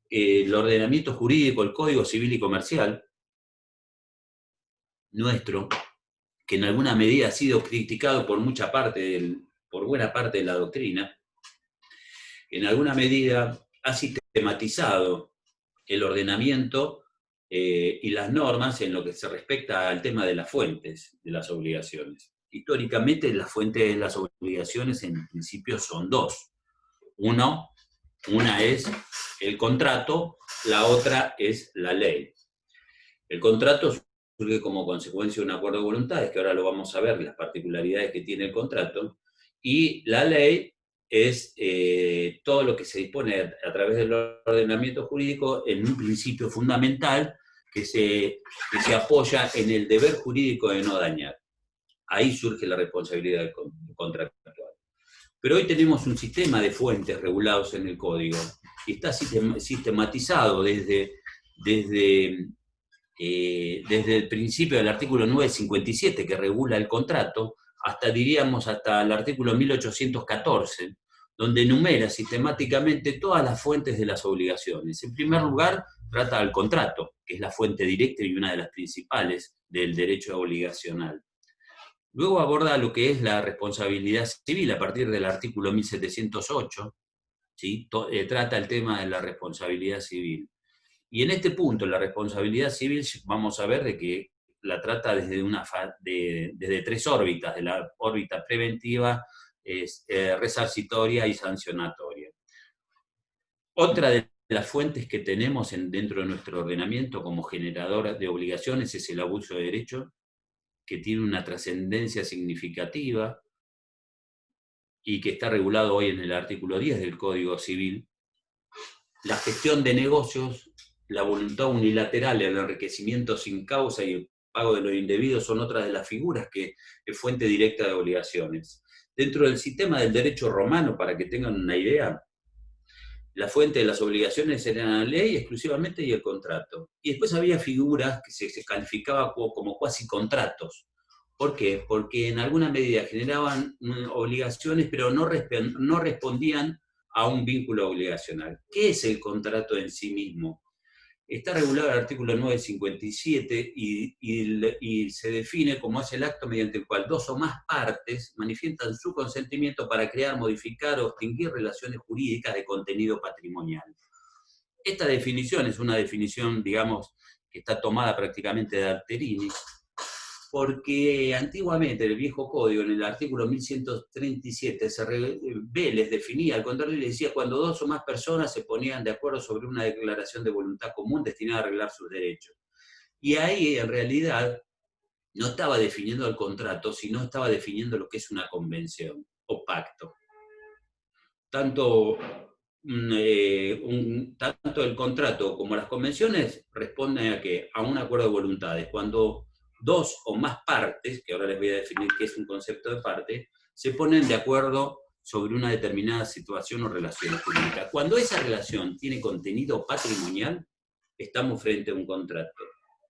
el ordenamiento jurídico, el Código Civil y Comercial nuestro, que en alguna medida ha sido criticado por por buena parte de la doctrina, en alguna medida ha sistematizado el ordenamiento y las normas en lo que se respecta al tema de las fuentes de las obligaciones. Históricamente, las fuentes de las obligaciones en principio son dos. Una es el contrato, la otra es la ley. El contrato surge como consecuencia de un acuerdo de voluntades, que ahora lo vamos a ver, las particularidades que tiene el contrato, y la ley es todo lo que se dispone a través del ordenamiento jurídico en un principio fundamental que se apoya en el deber jurídico de no dañar. Ahí surge la responsabilidad del contractual. Pero hoy tenemos un sistema de fuentes regulados en el código y está sistematizado desde el principio del artículo 957 que regula el contrato, hasta el artículo 1814, donde enumera sistemáticamente todas las fuentes de las obligaciones. En primer lugar, trata al contrato, que es la fuente directa y una de las principales del derecho obligacional. Luego aborda lo que es la responsabilidad civil a partir del artículo 1708, ¿sí? Trata el tema de la responsabilidad civil. Y en este punto, la responsabilidad civil, vamos a ver de que la trata desde tres órbitas, de la órbita preventiva, resarcitoria y sancionatoria. Otra de las fuentes que tenemos dentro de nuestro ordenamiento como generador de obligaciones es el abuso de derecho, que tiene una trascendencia significativa y que está regulado hoy en el artículo 10 del Código Civil. La gestión de negocios, la voluntad unilateral, el enriquecimiento sin causa y el pago de lo indebido son otras de las figuras que es fuente directa de obligaciones. Dentro del sistema del derecho romano, para que tengan una idea, la fuente de las obligaciones era la ley exclusivamente y el contrato. Y después había figuras que se calificaban como cuasi contratos. ¿Por qué? Porque en alguna medida generaban obligaciones, pero no respondían a un vínculo obligacional. ¿Qué es el contrato en sí mismo? Está regulado en el artículo 957 y se define como es el acto mediante el cual dos o más partes manifiestan su consentimiento para crear, modificar o extinguir relaciones jurídicas de contenido patrimonial. Esta definición es una definición, digamos, que está tomada prácticamente de Alterini, porque antiguamente en el viejo código, en el artículo 1137, Vélez definía, al contrario, le decía cuando dos o más personas se ponían de acuerdo sobre una declaración de voluntad común destinada a arreglar sus derechos. Y ahí, en realidad, no estaba definiendo el contrato, sino estaba definiendo lo que es una convención o pacto. Tanto el contrato como las convenciones responden a un acuerdo de voluntades. Cuando dos o más partes, que ahora les voy a definir qué es un concepto de parte, se ponen de acuerdo sobre una determinada situación o relación jurídica. Cuando esa relación tiene contenido patrimonial, estamos frente a un contrato.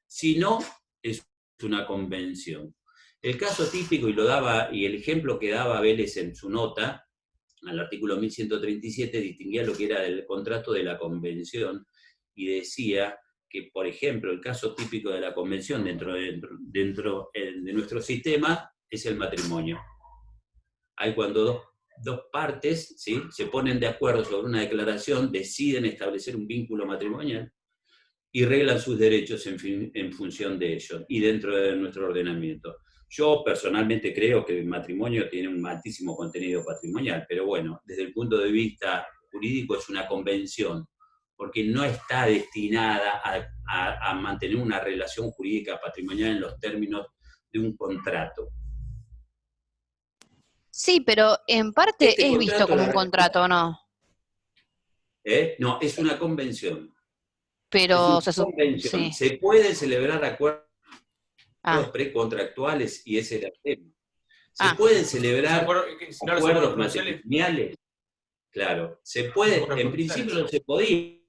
Si no, es una convención. El caso típico, y el ejemplo que daba Vélez en su nota, al artículo 1137, distinguía lo que era el contrato de la convención y decía que, por ejemplo, el caso típico de la convención dentro de nuestro sistema es el matrimonio. Hay cuando dos partes, ¿sí?, se ponen de acuerdo sobre una declaración, deciden establecer un vínculo matrimonial y reglan sus derechos en función de ello y dentro de nuestro ordenamiento. Yo personalmente creo que el matrimonio tiene un altísimo contenido patrimonial, pero bueno, desde el punto de vista jurídico es una convención, porque no está destinada a mantener una relación jurídica patrimonial en los términos de un contrato. Sí, pero en parte Este es visto contrato, como un contrato, ¿o no? no, es una convención. Es Pero una convención. sí. Se pueden celebrar acuerdos Ah, precontractuales y ese era el tema. Se ah. pueden Los celebrar acuerdos, si no los acuerdos acuerdos comerciales, matrimoniales, claro, los acuerdos en comerciales. principio no se podían,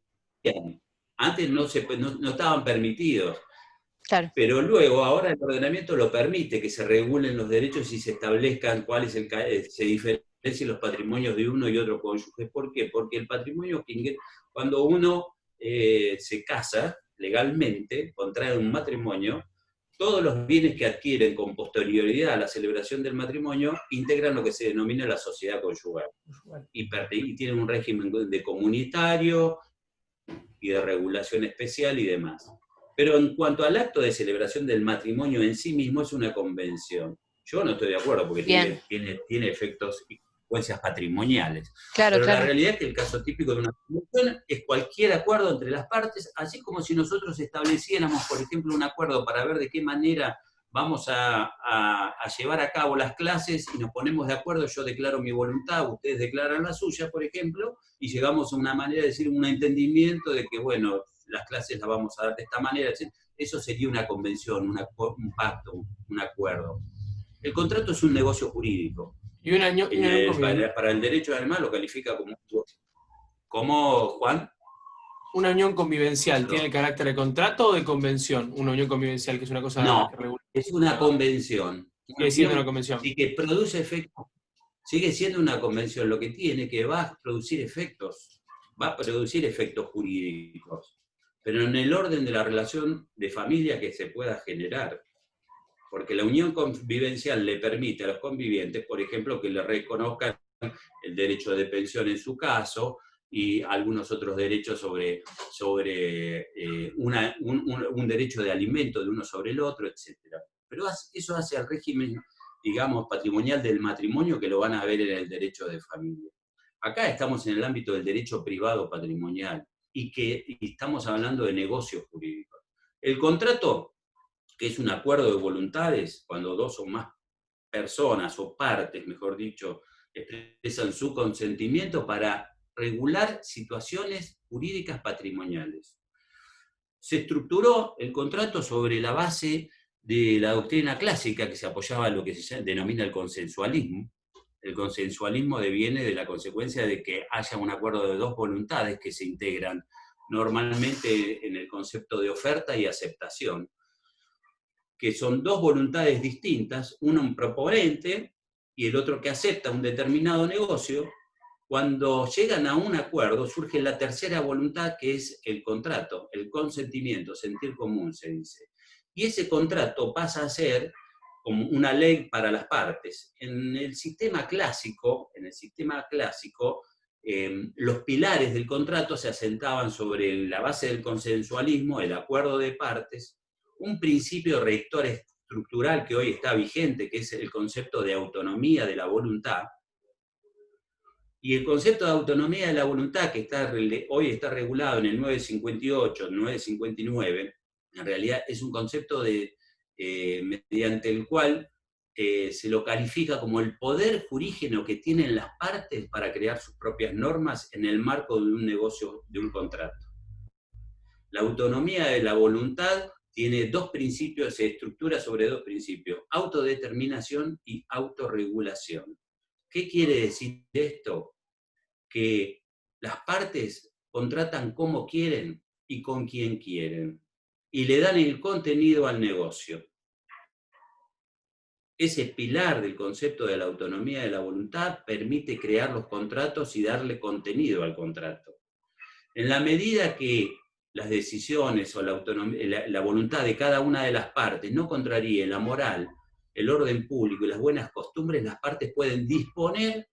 antes no estaban permitidos, Claro. pero luego ahora el ordenamiento lo permite, que se regulen los derechos y se establezcan se diferencien los patrimonios de uno y otro cónyuge. ¿Por qué? Porque el patrimonio, cuando uno se casa legalmente, contrae un matrimonio, todos los bienes que adquieren con posterioridad a la celebración del matrimonio integran lo que se denomina la sociedad conyugal. Y tienen un régimen de comunitario y de regulación especial y demás. Pero en cuanto al acto de celebración del matrimonio en sí mismo, es una convención. Yo no estoy de acuerdo porque tiene efectos y consecuencias patrimoniales. Claro, Pero claro. la realidad es que el caso típico de una convención es cualquier acuerdo entre las partes, así como si nosotros estableciéramos, por ejemplo, un acuerdo para ver de qué manera vamos a llevar a cabo las clases y nos ponemos de acuerdo, yo declaro mi voluntad, ustedes declaran la suya, por ejemplo, y llegamos a una manera de decir, un entendimiento de que, bueno, las clases las vamos a dar de esta manera. Eso sería una convención, un pacto, un acuerdo. El contrato es un negocio jurídico. Y un año para el derecho además lo califica como Juan. ¿Una unión convivencial tiene el carácter de contrato o de convención? Una unión convivencial, que es una cosa no, que regula. Es una convención. Sigue siendo una convención. Y que produce efectos. Sigue siendo una convención, lo que tiene que va a producir efectos jurídicos, pero en el orden de la relación de familia que se pueda generar. Porque la unión convivencial le permite a los convivientes, por ejemplo, que le reconozcan el derecho de pensión en su caso, y algunos otros derechos sobre un derecho de alimento de uno sobre el otro, etc. Pero eso hace al régimen, digamos, patrimonial del matrimonio, que lo van a ver en el derecho de familia. Acá estamos en el ámbito del derecho privado patrimonial, y estamos hablando de negocios jurídicos. El contrato, que es un acuerdo de voluntades, cuando dos o más personas, o partes, mejor dicho, expresan su consentimiento para regular situaciones jurídicas patrimoniales. Se estructuró el contrato sobre la base de la doctrina clásica, que se apoyaba en lo que se denomina el consensualismo. El consensualismo deviene de la consecuencia de que haya un acuerdo de dos voluntades que se integran normalmente en el concepto de oferta y aceptación, que son dos voluntades distintas, uno un proponente y el otro que acepta un determinado negocio. Cuando llegan a un acuerdo, surge la tercera voluntad, que es el contrato, el consentimiento, sentir común, se dice. Y ese contrato pasa a ser como una ley para las partes. En el sistema clásico, los pilares del contrato se asentaban sobre la base del consensualismo, el acuerdo de partes, un principio rector estructural que hoy está vigente, que es el concepto de autonomía de la voluntad. Y el concepto de autonomía de la voluntad, que hoy está regulado en el 958, el 959, en realidad es un concepto mediante el cual se lo califica como el poder jurígeno que tienen las partes para crear sus propias normas en el marco de un negocio, de un contrato. La autonomía de la voluntad tiene dos principios, se estructura sobre dos principios: autodeterminación y autorregulación. ¿Qué quiere decir esto? Que las partes contratan como quieren y con quien quieren, y le dan el contenido al negocio. Ese pilar del concepto de la autonomía de la voluntad permite crear los contratos y darle contenido al contrato. En la medida que las decisiones o la voluntad de cada una de las partes no contraríe la moral, el orden público y las buenas costumbres, las partes pueden disponer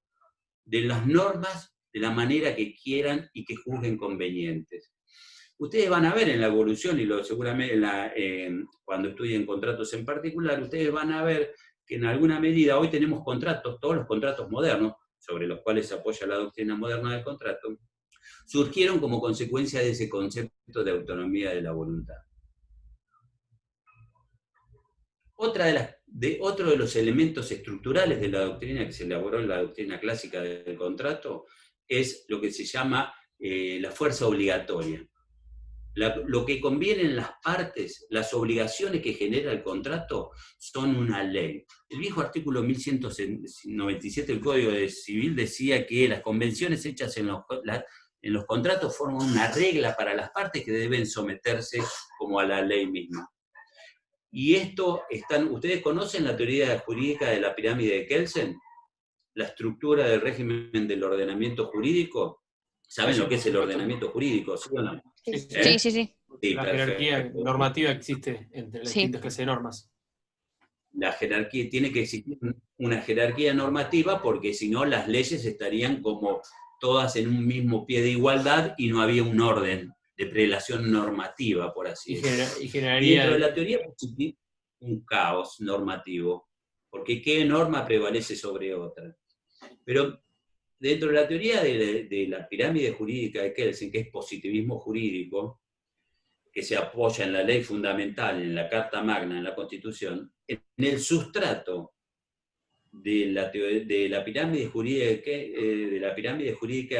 de las normas de la manera que quieran y que juzguen convenientes. Ustedes van a ver en la evolución, y seguramente cuando estudien contratos en particular, ustedes van a ver que en alguna medida hoy tenemos contratos, todos los contratos modernos, sobre los cuales se apoya la doctrina moderna del contrato, surgieron como consecuencia de ese concepto de autonomía de la voluntad. Otro de los elementos estructurales de la doctrina que se elaboró en la doctrina clásica del contrato es lo que se llama la fuerza obligatoria. Lo que conviene en las partes, las obligaciones que genera el contrato, son una ley. El viejo artículo 1197 del Código Civil decía que las convenciones hechas en los contratos forman una regla para las partes que deben someterse como a la ley misma. Y ¿ustedes conocen la teoría jurídica de la pirámide de Kelsen? La estructura del régimen del ordenamiento jurídico. ¿Saben lo que es el ordenamiento jurídico? ¿Sí o no? Sí, Sí, sí, sí. Sí, la jerarquía perfecto. normativa existe entre las Sí. distintas clases de normas. La jerarquía, tiene que existir una jerarquía normativa porque si no las leyes estarían como todas en un mismo pie de igualdad y no había un orden de prelación normativa, por así decirlo. Y Y generaría... dentro de la teoría positiva, un caos normativo, porque ¿qué norma prevalece sobre otra? Pero dentro de la teoría de la pirámide jurídica de Kelsen, que es positivismo jurídico, que se apoya en la ley fundamental, en la Carta Magna, en la Constitución, en el sustrato de la pirámide jurídica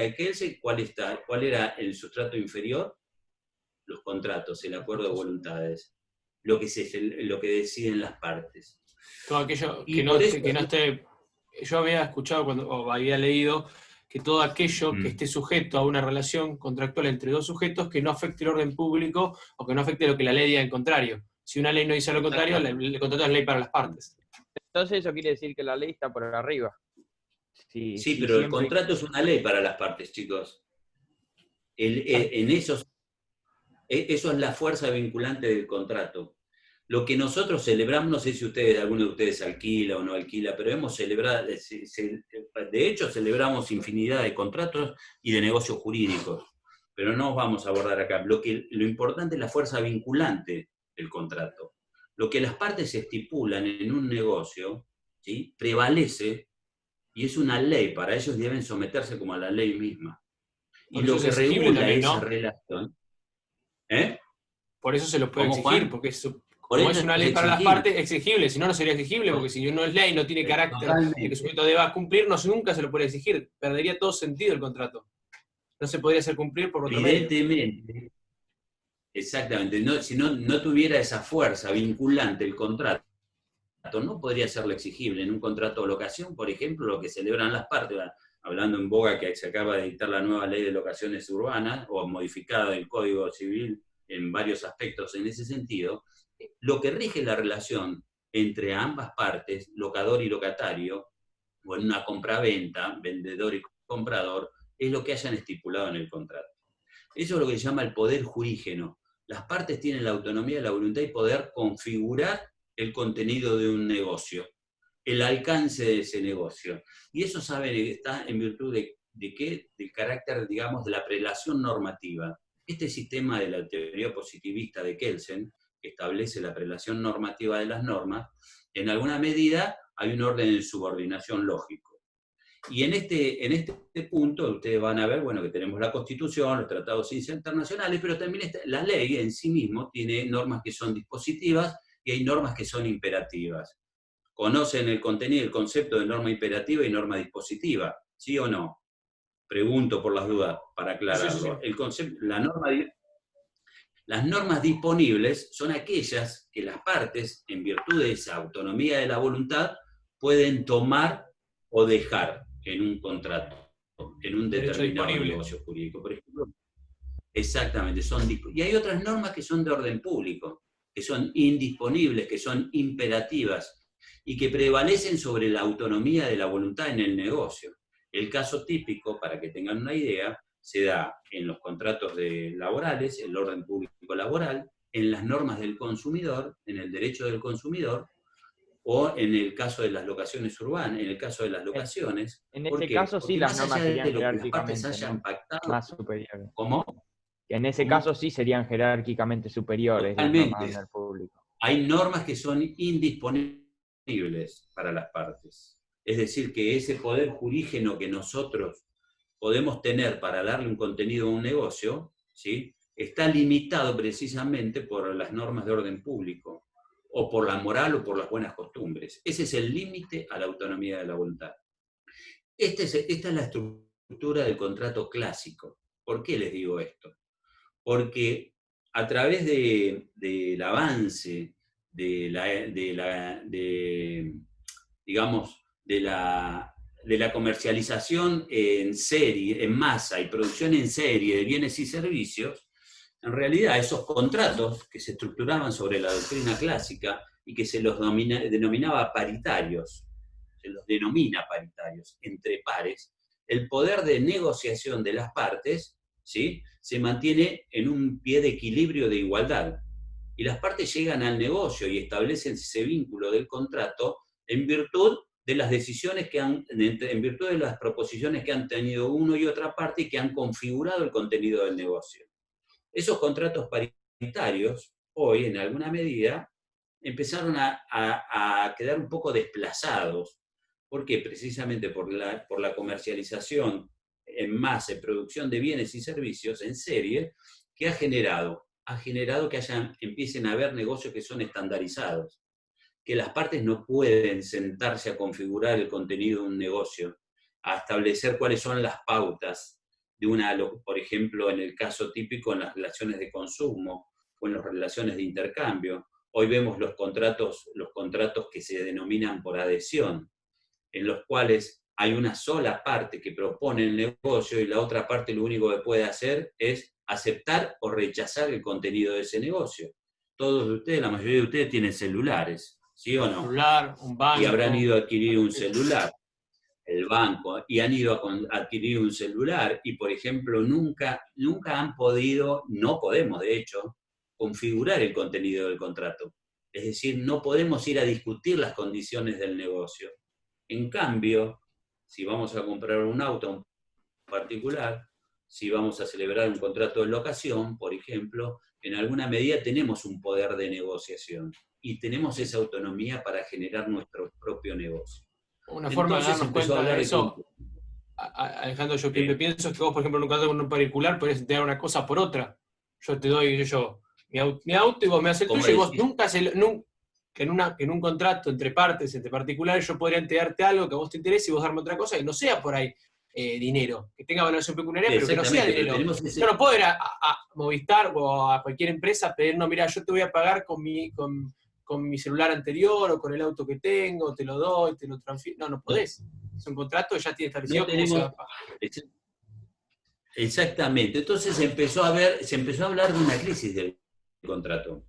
de Kelsen, ¿cuál era el sustrato inferior? Los contratos, el acuerdo de voluntades, lo que deciden las partes. Todo aquello Y por eso, que no esté... Yo había escuchado o había leído que todo aquello que esté sujeto a una relación contractual entre dos sujetos que no afecte el orden público o que no afecte lo que la ley diga en contrario. Si una ley no dice lo contrario, el contrato es ley para las partes. Entonces eso quiere decir que la ley está por arriba. Sí, pero el contrato es una ley para las partes, chicos. Eso es la fuerza vinculante del contrato. Lo que nosotros celebramos, no sé si alguno de ustedes alquila o no alquila, pero hemos celebrado, de hecho celebramos infinidad de contratos y de negocios jurídicos, pero no vamos a abordar acá. Lo importante es la fuerza vinculante del contrato. Lo que las partes estipulan en un negocio, ¿sí?, prevalece y es una ley, para ellos deben someterse como a la ley misma. Y Por lo eso que es exigible regula también, esa ¿no? relación... Por eso se lo puede ¿Cómo, exigir, Juan? porque Por como eso es una es ley para las exigible. partes, exigible. Si no, no sería exigible, porque si no es ley, no tiene carácter de que el sujeto deba cumplir, nunca se lo puede exigir. Perdería todo sentido el contrato. No se podría hacer cumplir por otro medio. Evidentemente, exactamente. Si no tuviera esa fuerza vinculante el contrato, no podría serlo exigible. En un contrato de locación, por ejemplo, lo que celebran las partes, hablando en boga que se acaba de dictar la nueva ley de locaciones urbanas, o modificada el Código Civil en varios aspectos en ese sentido, lo que rige la relación entre ambas partes, locador y locatario, o en una compraventa, vendedor y comprador, es lo que hayan estipulado en el contrato. Eso es lo que se llama el poder jurígeno. Las partes tienen la autonomía, la voluntad y poder configurar el contenido de un negocio, el alcance de ese negocio. Y eso, saben, está en virtud de qué, del carácter, digamos, de la prelación normativa. Este sistema de la teoría positivista de Kelsen, que establece la prelación normativa de las normas, en alguna medida hay un orden de subordinación lógico. Y en este punto ustedes van a ver, bueno, que tenemos la Constitución, los tratados internacionales, pero también la ley en sí mismo tiene normas que son dispositivas y hay normas que son imperativas. ¿Conocen el contenido, el concepto de norma imperativa y norma dispositiva? ¿Sí o no? Pregunto por las dudas, para aclararlo. Sí. Las normas disponibles son aquellas que las partes, en virtud de esa autonomía de la voluntad, pueden tomar o dejar en un contrato, en un determinado negocio jurídico. Por ejemplo, exactamente, y hay otras normas que son de orden público, que son indisponibles, que son imperativas y que prevalecen sobre la autonomía de la voluntad en el negocio. El caso típico, para que tengan una idea, se da en los contratos laborales, el orden público laboral, en las normas del consumidor, en el derecho del consumidor, o en el caso de las locaciones urbanas, en el caso de las locaciones. En ese caso sí las normas serían jerárquicamente más superiores. ¿Cómo? En ese caso sí serían jerárquicamente superiores las normas del público. Hay normas que son indisponibles para las partes. Es decir, que ese poder jurígeno que nosotros podemos tener para darle un contenido a un negocio, ¿sí?, está limitado precisamente por las normas de orden público, o por la moral o por las buenas costumbres. Ese es el límite a la autonomía de la voluntad. Esta es la estructura del contrato clásico. ¿Por qué les digo esto? Porque a través del avance de la comercialización en serie, en masa y producción en serie de bienes y servicios, en realidad esos contratos que se estructuraban sobre la doctrina clásica y que se los denominaba paritarios, se los denomina paritarios, entre pares, el poder de negociación de las partes, ¿sí?, se mantiene en un pie de equilibrio de igualdad. Y las partes llegan al negocio y establecen ese vínculo del contrato en virtud de las decisiones en virtud de las proposiciones que han tenido uno y otra parte y que han configurado el contenido del negocio. Esos contratos paritarios, hoy, en alguna medida, empezaron a quedar un poco desplazados. ¿Por qué? Precisamente por la comercialización en masa y producción de bienes y servicios en serie, que ha generado que empiecen a haber negocios que son estandarizados, que las partes no pueden sentarse a configurar el contenido de un negocio, a establecer cuáles son las pautas de por ejemplo, en el caso típico en las relaciones de consumo o en las relaciones de intercambio. Hoy vemos los contratos que se denominan por adhesión, en los cuales hay una sola parte que propone el negocio y la otra parte lo único que puede hacer es aceptar o rechazar el contenido de ese negocio. Todos ustedes, la mayoría de ustedes tienen celulares, ¿sí o no? Un celular, un banco. Y habrán ido a adquirir un celular, el banco, y han ido a adquirir un celular y, por ejemplo, nunca han podido, no podemos de hecho, configurar el contenido del contrato. Es decir, no podemos ir a discutir las condiciones del negocio. En cambio, si vamos a comprar un auto a un particular, si vamos a celebrar un contrato de locación, por ejemplo, en alguna medida tenemos un poder de negociación y tenemos esa autonomía para generar nuestro propio negocio. Una forma de darnos cuenta de eso, Alejandro, yo pienso que vos, por ejemplo, en un contrato con un particular podés entregar una cosa por otra. Yo te doy mi auto y vos me haces el tuyo y vos que en un contrato entre partes, entre particulares, yo podría entregarte algo que a vos te interese y vos darme otra cosa y no sea por ahí dinero, que tenga valoración pecuniaria, pero que no sea dinero. Yo no puedo ir a Movistar o a cualquier empresa pedir, no, mira, yo te voy a pagar con mi celular anterior o con el auto que tengo, te lo doy, te lo transfiero. No podés. Es un contrato que ya tiene establecido cómo se va a pagar. Exactamente. Entonces se empezó a hablar de una crisis del contrato.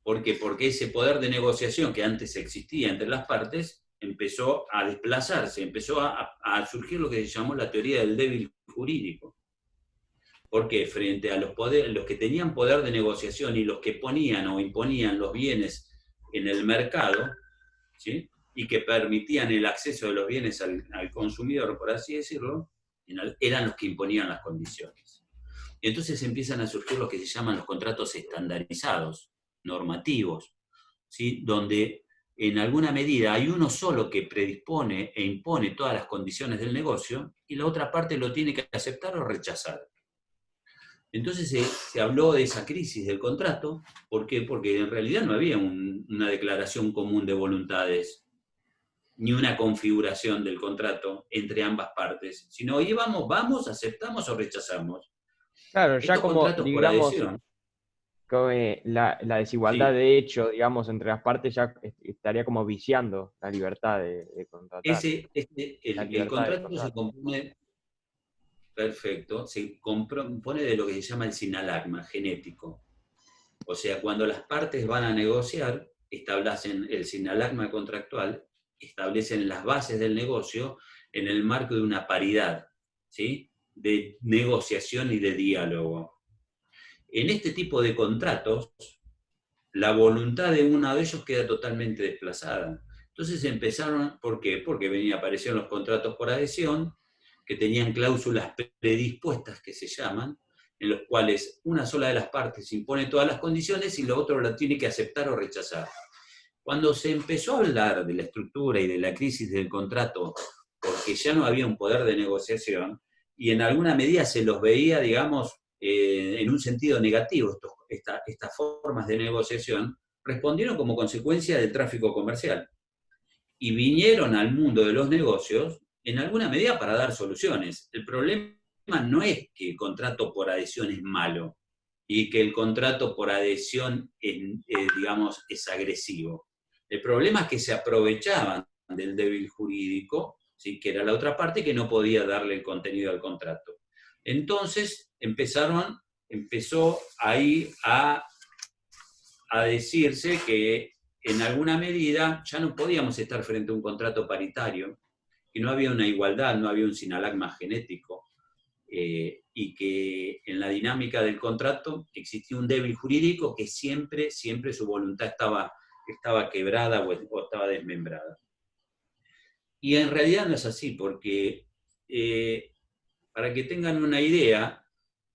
¿Por qué? Porque ese poder de negociación que antes existía entre las partes empezó a desplazarse, empezó a surgir lo que se llamó la teoría del débil jurídico. Porque frente a los que tenían poder de negociación y los que ponían o imponían los bienes en el mercado, ¿sí?, y que permitían el acceso de los bienes al consumidor, por así decirlo, eran los que imponían las condiciones. Y entonces empiezan a surgir lo que se llaman los contratos estandarizados, normativos, ¿sí?, donde en alguna medida hay uno solo que predispone e impone todas las condiciones del negocio y la otra parte lo tiene que aceptar o rechazar. Entonces se habló de esa crisis del contrato. ¿Por qué? Porque en realidad no había una declaración común de voluntades, ni una configuración del contrato entre ambas partes, sino vamos, aceptamos o rechazamos. Claro, ya como, digamos, la desigualdad de hecho, digamos, entre las partes ya estaría como viciando la libertad de contratar. El contrato se compone... Perfecto, se compone de lo que se llama el sinalagma genético. O sea, cuando las partes van a negociar, establecen el sinalagma contractual, establecen las bases del negocio en el marco de una paridad, ¿sí?, de negociación y de diálogo. En este tipo de contratos, la voluntad de uno de ellos queda totalmente desplazada. Entonces empezaron, ¿por qué? Porque aparecieron los contratos por adhesión, que tenían cláusulas predispuestas, que se llaman, en los cuales una sola de las partes impone todas las condiciones y lo otro la tiene que aceptar o rechazar. Cuando se empezó a hablar de la estructura y de la crisis del contrato, porque ya no había un poder de negociación, y en alguna medida se los veía, digamos, en un sentido negativo, estas formas de negociación, respondieron como consecuencia del tráfico comercial. Y vinieron al mundo de los negocios en alguna medida para dar soluciones. El problema no es que el contrato por adhesión es malo y que el contrato por adhesión digamos, es agresivo. El problema es que se aprovechaban del débil jurídico, ¿sí?, que era la otra parte que no podía darle el contenido al contrato. Entonces empezó ahí a decirse que en alguna medida ya no podíamos estar frente a un contrato paritario, que no había una igualdad, no había un sinalagma genético, y que en la dinámica del contrato existía un débil jurídico que siempre su voluntad estaba quebrada o estaba desmembrada. Y en realidad no es así, porque para que tengan una idea,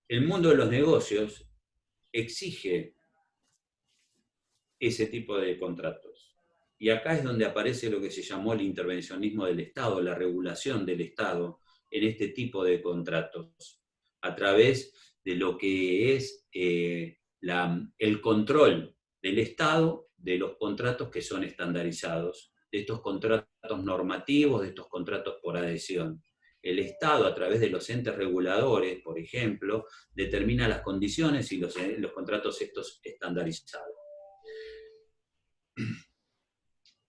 el mundo de los negocios exige ese tipo de contratos. Y acá es donde aparece lo que se llamó el intervencionismo del Estado, la regulación del Estado en este tipo de contratos, a través de lo que es el control del Estado de los contratos que son estandarizados, de estos contratos normativos, de estos contratos por adhesión. El Estado, a través de los entes reguladores, por ejemplo, determina las condiciones y los contratos estos estandarizados.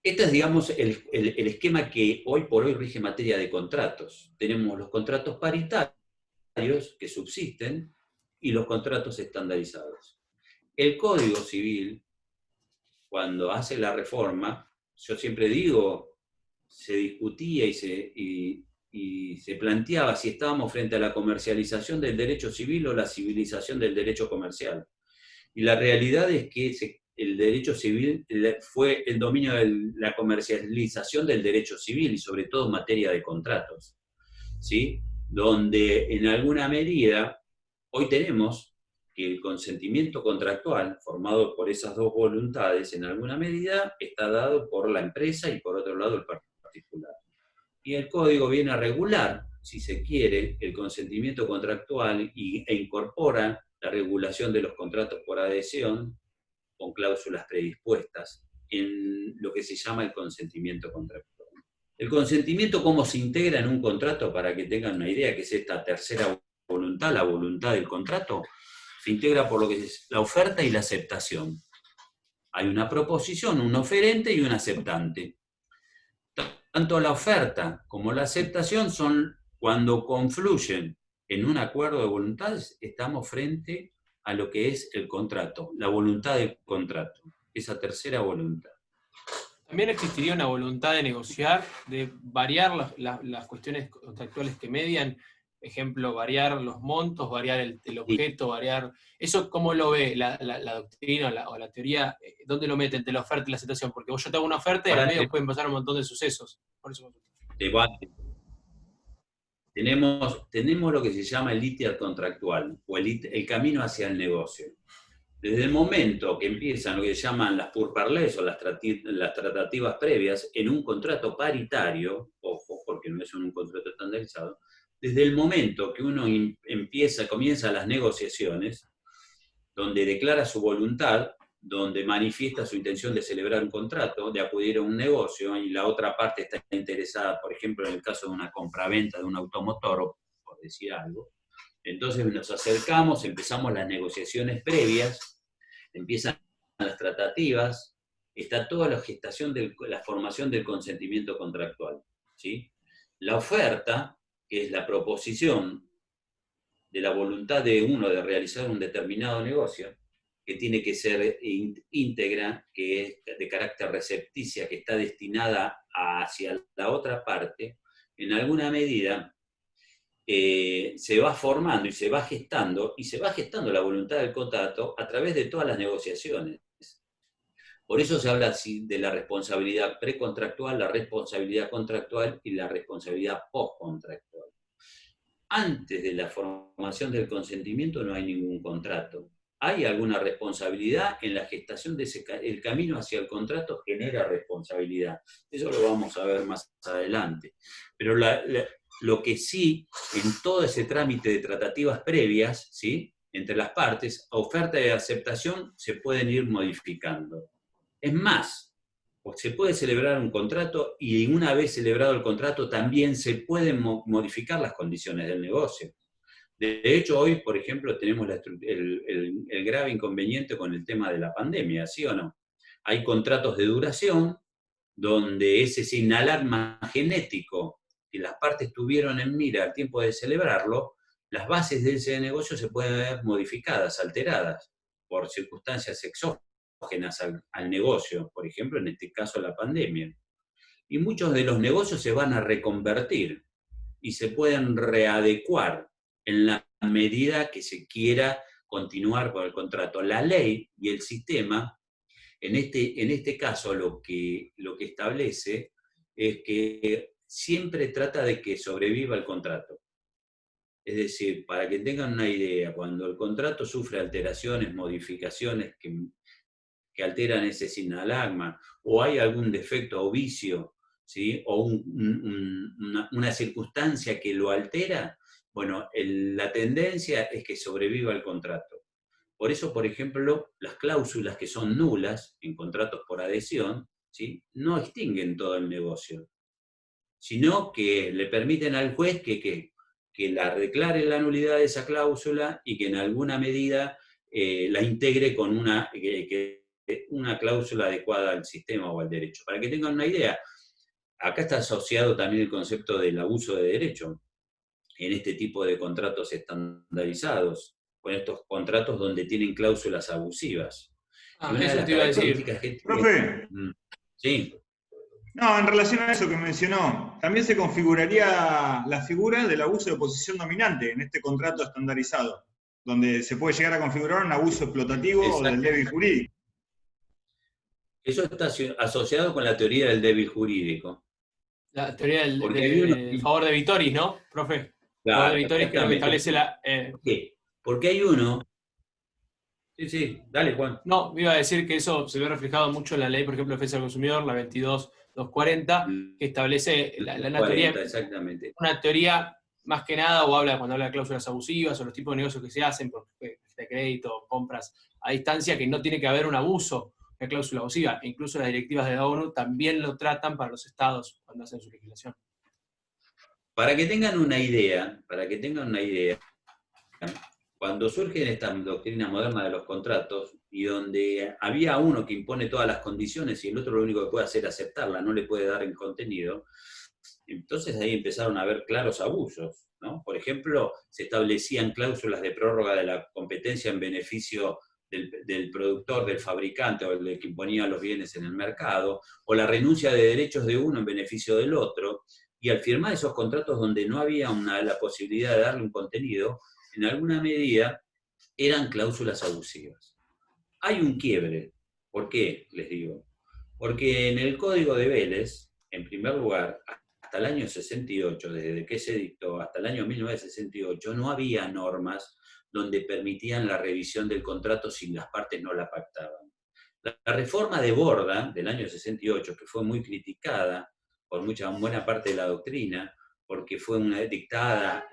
Este es, digamos, el esquema que hoy por hoy rige en materia de contratos. Tenemos los contratos paritarios que subsisten y los contratos estandarizados. El Código Civil, cuando hace la reforma, yo siempre digo, se discutía y se planteaba si estábamos frente a la comercialización del derecho civil o la civilización del derecho comercial. Y la realidad es que el derecho civil fue el dominio de la comercialización del derecho civil, y sobre todo en materia de contratos, ¿sí? Donde en alguna medida hoy tenemos que el consentimiento contractual, formado por esas dos voluntades, en alguna medida está dado por la empresa y por otro lado el particular. Y el código viene a regular, si se quiere, el consentimiento contractual e incorpora la regulación de los contratos por adhesión con cláusulas predispuestas en lo que se llama el consentimiento contractual. El consentimiento, ¿cómo se integra en un contrato? Para que tengan una idea, que es esta tercera voluntad, la voluntad del contrato, se integra por lo que es la oferta y la aceptación. Hay una proposición, un oferente y un aceptante. Tanto la oferta como la aceptación son cuando confluyen en un acuerdo de voluntades, estamos frente a lo que es el contrato, la voluntad del contrato, esa tercera voluntad. ¿También existiría una voluntad de negociar, de variar las cuestiones contractuales que median? Ejemplo, variar los montos, variar el objeto, variar... ¿Eso cómo lo ve la doctrina o la teoría? ¿Dónde lo mete entre la oferta y la aceptación? Porque yo te hago una oferta y en el medio pueden pasar un montón de sucesos. Por eso... Debate. Tenemos lo que se llama el litigar contractual, o el camino hacia el negocio. Desde el momento que empiezan lo que se llaman las pourparlers o las tratativas previas en un contrato paritario, ojo, porque no es un contrato estandarizado, desde el momento que uno comienza las negociaciones, donde declara su voluntad, donde manifiesta su intención de celebrar un contrato, de acudir a un negocio, y la otra parte está interesada, por ejemplo, en el caso de una compraventa de un automotor, por decir algo, entonces nos acercamos, empezamos las negociaciones previas, empiezan las tratativas, está toda la gestación de la formación del consentimiento contractual, ¿sí? La oferta, que es la proposición de la voluntad de uno de realizar un determinado negocio, que tiene que ser íntegra, que es de carácter recepticia, que está destinada hacia la otra parte, en alguna medida se va formando y se va gestando la voluntad del contrato a través de todas las negociaciones. Por eso se habla así de la responsabilidad precontractual, la responsabilidad contractual y la responsabilidad postcontractual. Antes de la formación del consentimiento no hay ningún contrato. Hay alguna responsabilidad en la gestación de el camino hacia el contrato genera responsabilidad. Eso lo vamos a ver más adelante. Pero lo que sí, en todo ese trámite de tratativas previas, ¿sí?, entre las partes, oferta y aceptación se pueden ir modificando. Es más, se puede celebrar un contrato y una vez celebrado el contrato también se pueden modificar las condiciones del negocio. De hecho, hoy, por ejemplo, tenemos el grave inconveniente con el tema de la pandemia, ¿sí o no? Hay contratos de duración donde ese sinalagma genético que las partes tuvieron en mira al tiempo de celebrarlo, las bases de ese negocio se pueden ver modificadas, alteradas, por circunstancias exógenas al negocio, por ejemplo, en este caso la pandemia. y muchos de los negocios se van a reconvertir y se pueden readecuar en la medida que se quiera continuar con el contrato. La ley y el sistema, en este caso, lo que establece es que siempre trata de que sobreviva el contrato. Es decir, para que tengan una idea, cuando el contrato sufre alteraciones, modificaciones que alteran ese sinalagma, o hay algún defecto o vicio, ¿sí? O una circunstancia que lo altera, bueno, la tendencia es que sobreviva el contrato. Por eso, por ejemplo, las cláusulas que son nulas en contratos por adhesión, ¿sí? No extinguen todo el negocio, sino que le permiten al juez que la declare la nulidad de esa cláusula y que en alguna medida la integre con una cláusula adecuada al sistema o al derecho. Para que tengan una idea, acá está asociado también el concepto del abuso de derecho en este tipo de contratos estandarizados, con estos contratos donde tienen cláusulas abusivas. Ah, Y una de eso las te iba a decir. características que Profe. Sí. No, en relación a eso que mencionó, también se configuraría la figura del abuso de posición dominante en este contrato estandarizado, donde se puede llegar a configurar un abuso explotativo o del débil jurídico. Eso está asociado con la teoría del débil jurídico. La teoría Porque del favor de Vitoris, ¿no, profe? Claro, Favor de Vitoris, que es lo que establece la... ¿Por qué? Porque hay uno... Sí, dale, Juan. No, me iba a decir que eso se ve reflejado mucho en la ley, por ejemplo, de defensa del consumidor, la 22.240, que establece la teoría, exactamente. una teoría más que nada, o cuando habla de cláusulas abusivas, o los tipos de negocios que se hacen por de crédito, compras a distancia, que no tiene que haber un abuso de cláusula abusiva. E incluso las directivas de la ONU también lo tratan para los estados cuando hacen su legislación. Para que tengan una idea, cuando surgen estas doctrinas modernas de los contratos, y donde había uno que impone todas las condiciones y el otro lo único que puede hacer es aceptarla, no le puede dar el contenido, entonces ahí empezaron a haber claros abusos, ¿no? Por ejemplo, se establecían cláusulas de prórroga de la competencia en beneficio del productor, del fabricante o del que imponía los bienes en el mercado, o la renuncia de derechos de uno en beneficio del otro, y al firmar esos contratos donde no había la posibilidad de darle un contenido, en alguna medida eran cláusulas abusivas. Hay un quiebre. ¿Por qué? Les digo. Porque en el Código de Vélez, en primer lugar, hasta el año 68, desde que se dictó hasta el año 1968, no había normas donde permitían la revisión del contrato si las partes no la pactaban. La reforma de Borda del año 68, que fue muy criticada por buena parte de la doctrina, porque fue una dictada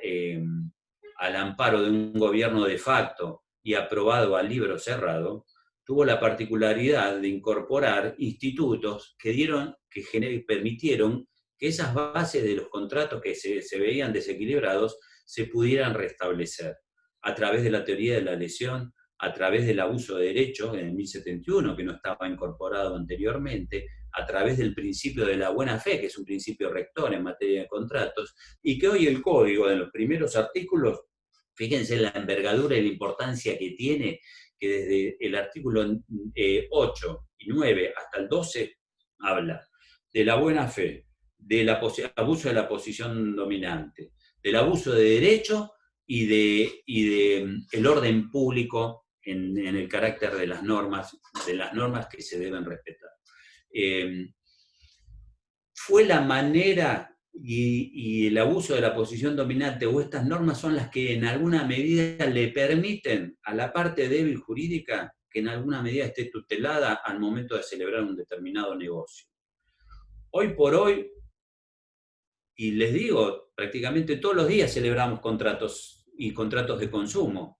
al amparo de un gobierno de facto y aprobado a libro cerrado, tuvo la particularidad de incorporar institutos que permitieron que esas bases de los contratos que se veían desequilibrados se pudieran restablecer a través de la teoría de la lesión, a través del abuso de derechos en el 1071, que no estaba incorporado anteriormente, a través del principio de la buena fe, que es un principio rector en materia de contratos, y que hoy el Código, en los primeros artículos, fíjense la envergadura y la importancia que tiene, que desde el artículo 8 y 9 hasta el 12 habla de la buena fe, del abuso de la posición dominante, del abuso de derecho y de el orden público en el carácter de las normas que se deben respetar. Fue la manera y el abuso de la posición dominante o estas normas son las que en alguna medida le permiten a la parte débil jurídica que en alguna medida esté tutelada al momento de celebrar un determinado negocio. Hoy por hoy, y les digo, prácticamente todos los días celebramos contratos y contratos de consumo,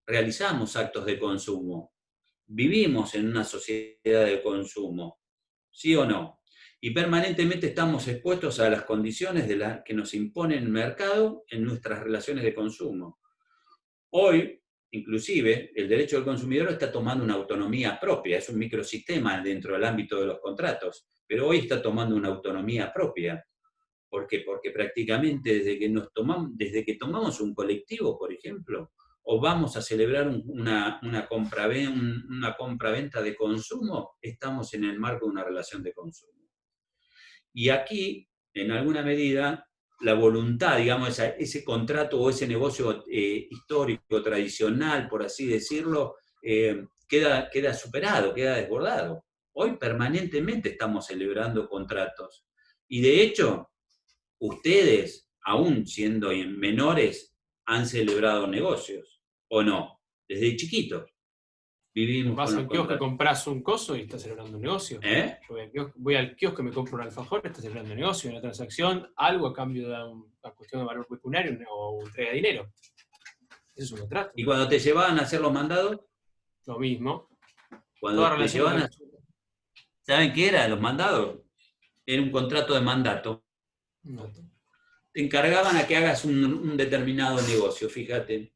realizamos actos de consumo, vivimos en una sociedad de consumo, ¿sí o no? Y permanentemente estamos expuestos a las condiciones que nos impone el mercado en nuestras relaciones de consumo. Hoy, inclusive, el derecho del consumidor está tomando una autonomía propia, es un microsistema dentro del ámbito de los contratos, pero hoy está tomando una autonomía propia. ¿Por qué? Porque prácticamente desde que tomamos un colectivo, por ejemplo, o vamos a celebrar una compra-venta de consumo, estamos en el marco de una relación de consumo. Y aquí, en alguna medida, la voluntad, digamos, ese contrato o ese negocio histórico, tradicional, por así decirlo, queda superado, queda desbordado. Hoy permanentemente estamos celebrando contratos. Y de hecho, ustedes, aún siendo menores, han celebrado negocios, ¿o no? Desde chiquitos vivimos Vas con al los kiosco, contratos. compras un coso y estás celebrando un negocio. ¿Eh? Yo voy al kiosco, me compro un alfajor, estás celebrando un negocio, una transacción, algo a cambio de una cuestión de valor pecuniario o entrega de dinero. Eso es un contrato. Y cuando te llevaban a hacer los mandados, Lo mismo. cuando Toda te relación llevaban con ¿saben qué era los mandados? Era un contrato de mandato. Te encargaban a que hagas un determinado negocio, fíjate.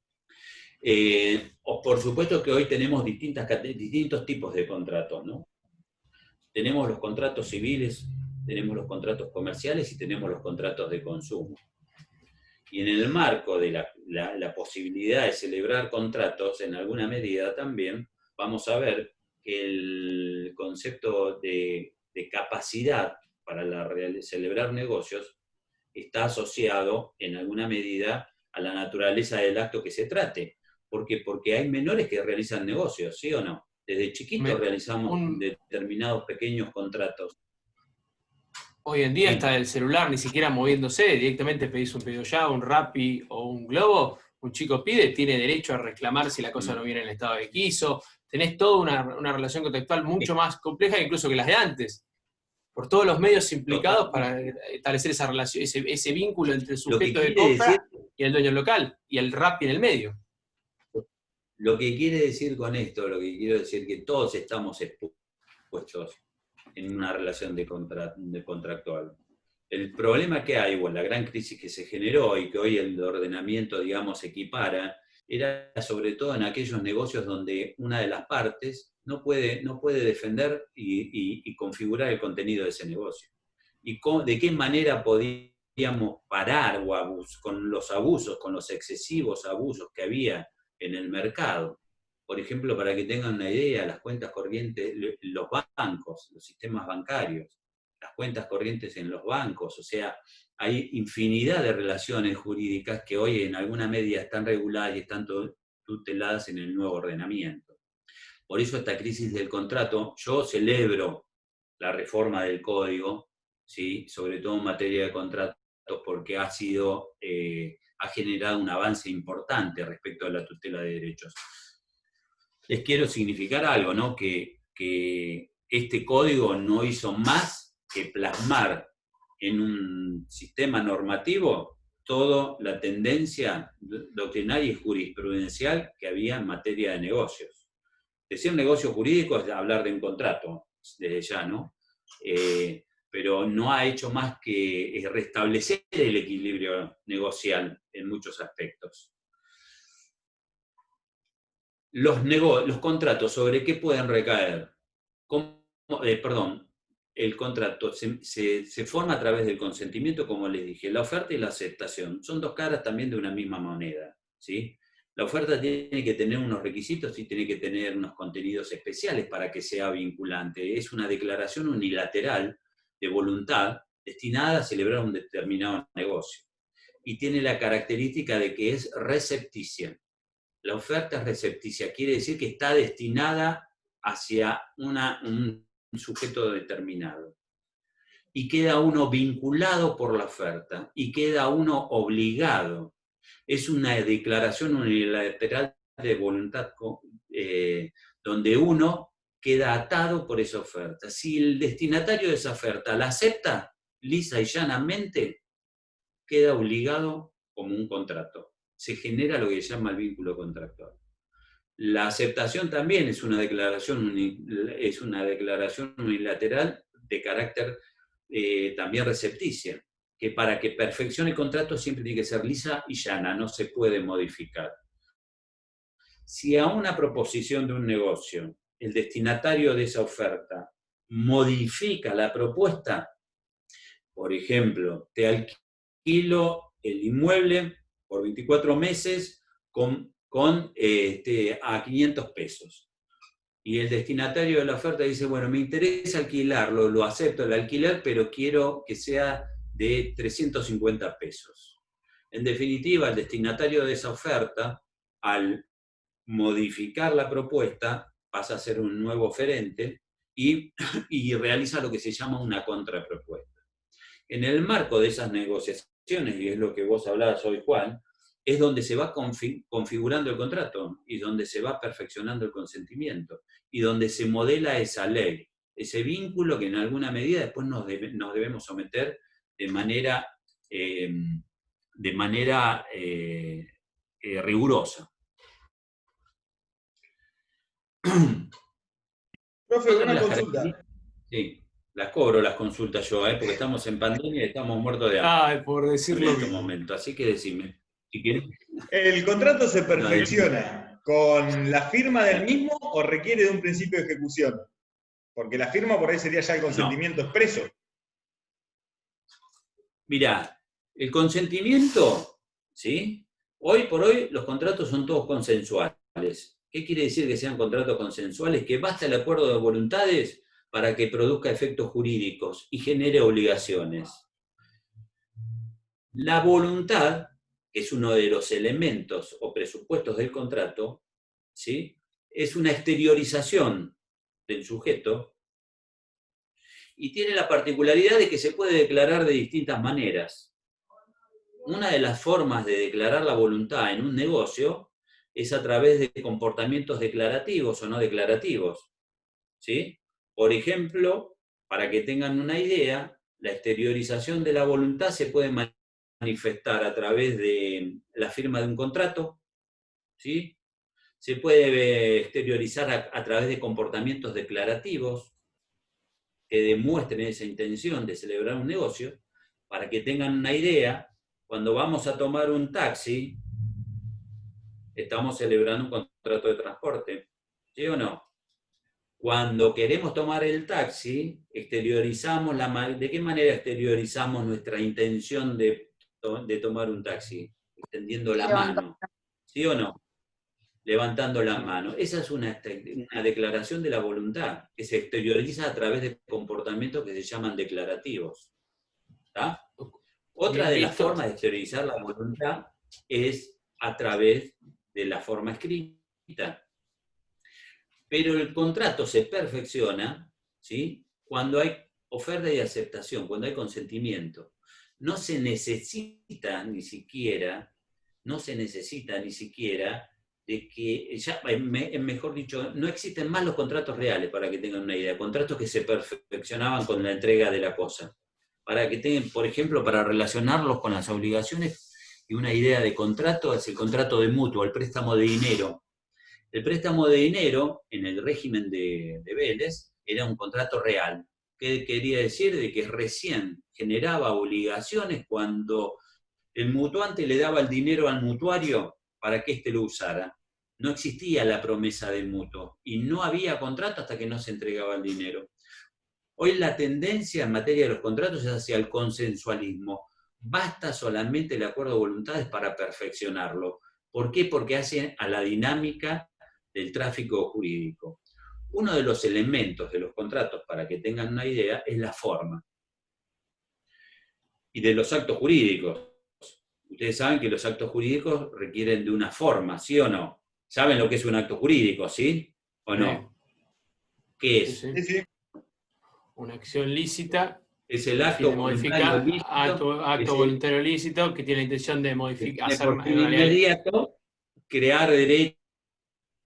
O por supuesto que hoy tenemos distintos tipos de contratos, ¿no? Tenemos los contratos civiles, tenemos los contratos comerciales y tenemos los contratos de consumo. Y en el marco de la posibilidad de celebrar contratos, en alguna medida también, vamos a ver que el concepto de capacidad para celebrar negocios está asociado en alguna medida a la naturaleza del acto que se trate. ¿Por qué? Porque hay menores que realizan negocios, ¿sí o no? Desde chiquitos realizamos determinados pequeños contratos. Hoy en día Sí. está el celular ni siquiera moviéndose, directamente pedís un pedido ya, un Rappi o un Globo, un chico pide, tiene derecho a reclamar si la cosa no viene en el estado que quiso. Tenés toda una relación contractual mucho más compleja incluso que las de antes, por todos los medios implicados para establecer esa relación, ese vínculo entre el sujeto de compra y el dueño local, y el Rappi en el medio. Lo que quiere decir con esto, lo que quiero decir que todos estamos expuestos en una relación de contractual. El problema que hay, o la gran crisis que se generó y que hoy el ordenamiento, digamos, equipara, era sobre todo en aquellos negocios donde una de las partes no puede defender y configurar el contenido de ese negocio. Y de qué manera podíamos parar con los abusos, con los excesivos abusos que había en el mercado. Por ejemplo, para que tengan una idea, las cuentas corrientes, los bancos, los sistemas bancarios, las cuentas corrientes en los bancos, o sea, hay infinidad de relaciones jurídicas que hoy en alguna medida están reguladas y están tuteladas en el nuevo ordenamiento. Por eso esta crisis del contrato, yo celebro la reforma del código, ¿sí? Sobre todo en materia de contratos, porque ha generado un avance importante respecto a la tutela de derechos. Les quiero significar algo, ¿no? Que este código no hizo más que plasmar en un sistema normativo toda la tendencia doctrinaria y jurisprudencial que había en materia de negocios. Decir negocio jurídico es hablar de un contrato, desde ya, ¿no? Pero no ha hecho más que restablecer el equilibrio negocial en muchos aspectos. Los contratos, ¿sobre qué pueden recaer? El contrato se forma a través del consentimiento, como les dije. La oferta y la aceptación son dos caras también de una misma moneda, ¿sí? La oferta tiene que tener unos requisitos y tiene que tener unos contenidos especiales para que sea vinculante. Es una declaración unilateral de voluntad destinada a celebrar un determinado negocio. Y tiene la característica de que es recepticia. La oferta es recepticia, quiere decir que está destinada hacia un sujeto determinado. Y queda uno vinculado por la oferta, y queda uno obligado. Es una declaración unilateral de voluntad donde uno queda atado por esa oferta. Si el destinatario de esa oferta la acepta lisa y llanamente, queda obligado como un contrato. Se genera lo que se llama el vínculo contractual. La aceptación también es una declaración unilateral de carácter también recepticia, que para que perfeccione el contrato siempre tiene que ser lisa y llana, no se puede modificar. Si a una proposición de un negocio el destinatario de esa oferta modifica la propuesta, por ejemplo, te alquilo el inmueble por 24 meses a 500 pesos. y el destinatario de la oferta dice, bueno, me interesa alquilarlo, lo acepto el alquiler, pero quiero que sea de 350 pesos. En definitiva, el destinatario de esa oferta, al modificar la propuesta, pasa a ser un nuevo oferente y realiza lo que se llama una contrapropuesta. En el marco de esas negociaciones, y es lo que vos hablabas hoy, Juan, es donde se va configurando el contrato y donde se va perfeccionando el consentimiento y donde se modela esa ley, ese vínculo que en alguna medida después nos debemos someter de manera rigurosa. Profe, una consulta. Sí, las cobro las consultas yo, porque estamos en pandemia y estamos muertos de hambre. Ay, por decirlo en este momento, así que decime. Si querés. ¿El contrato se perfecciona con la firma del mismo o requiere de un principio de ejecución? Porque la firma por ahí sería ya el consentimiento expreso. Mirá, el consentimiento, ¿sí? Hoy por hoy los contratos son todos consensuales. ¿Qué quiere decir que sean contratos consensuales? Que basta el acuerdo de voluntades para que produzca efectos jurídicos y genere obligaciones. La voluntad, que es uno de los elementos o presupuestos del contrato, ¿sí? Es una exteriorización del sujeto y tiene la particularidad de que se puede declarar de distintas maneras. Una de las formas de declarar la voluntad en un negocio es a través de comportamientos declarativos o no declarativos, ¿sí? Por ejemplo, para que tengan una idea, la exteriorización de la voluntad se puede manifestar a través de la firma de un contrato, ¿sí? Se puede exteriorizar a través de comportamientos declarativos que demuestren esa intención de celebrar un negocio. Para que tengan una idea, cuando vamos a tomar un taxi, estamos celebrando un contrato de transporte, ¿sí o no? Cuando queremos tomar el taxi, exteriorizamos ¿de qué manera exteriorizamos nuestra intención de tomar un taxi? Extendiendo la mano, ¿sí o no? Levantando la mano. Esa es una declaración de la voluntad, que se exterioriza a través de comportamientos que se llaman declarativos. ¿Está? Otra de las formas de exteriorizar la voluntad es a través de la forma escrita. Pero el contrato se perfecciona, ¿sí? Cuando hay oferta y aceptación, cuando hay consentimiento. No se necesita ni siquiera de que, mejor dicho, no existen más los contratos reales, para que tengan una idea, contratos que se perfeccionaban con la entrega de la cosa. Para que tengan, por ejemplo, para relacionarlos con las obligaciones, y una idea de contrato es el contrato de mutuo, el préstamo de dinero. El préstamo de dinero, en el régimen de Vélez, era un contrato real. ¿Qué quería decir? De que recién generaba obligaciones cuando el mutuante le daba el dinero al mutuario para que éste lo usara. No existía la promesa del mutuo y no había contrato hasta que no se entregaba el dinero. Hoy la tendencia en materia de los contratos es hacia el consensualismo. Basta solamente el acuerdo de voluntades para perfeccionarlo. ¿Por qué? Porque hace a la dinámica del tráfico jurídico. Uno de los elementos de los contratos, para que tengan una idea, es la forma. Y de los actos jurídicos. Ustedes saben que los actos jurídicos requieren de una forma, ¿sí o no? ¿Saben lo que es un acto jurídico, sí? ¿O no? ¿Qué es? Sí, sí. Una acción lícita. Es el acto voluntario lícito. Acto voluntario lícito que tiene la intención de modificar. Por fin inmediato, crear derechos,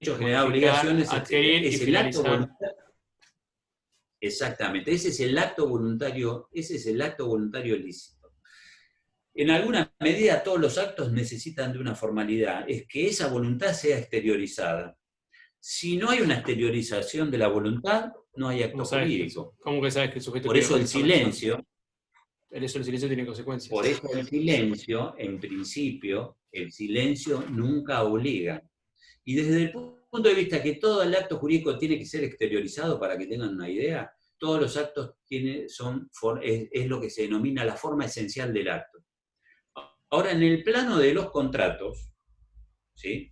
generar obligaciones, adquirir es y el acto finalizar. voluntario. Exactamente, ese es el acto voluntario lícito. En alguna medida todos los actos necesitan de una formalidad, es que esa voluntad sea exteriorizada. Si no hay una exteriorización de la voluntad, no hay acto jurídico. ¿Cómo que sabes que el sujeto Por eso el silencio. Por eso el silencio tiene consecuencias. Por eso el silencio, en principio, el silencio nunca obliga. Y desde el punto de vista que todo el acto jurídico tiene que ser exteriorizado, para que tengan una idea, todos los actos es lo que se denomina la forma esencial del acto. Ahora, en el plano de los contratos, ¿sí?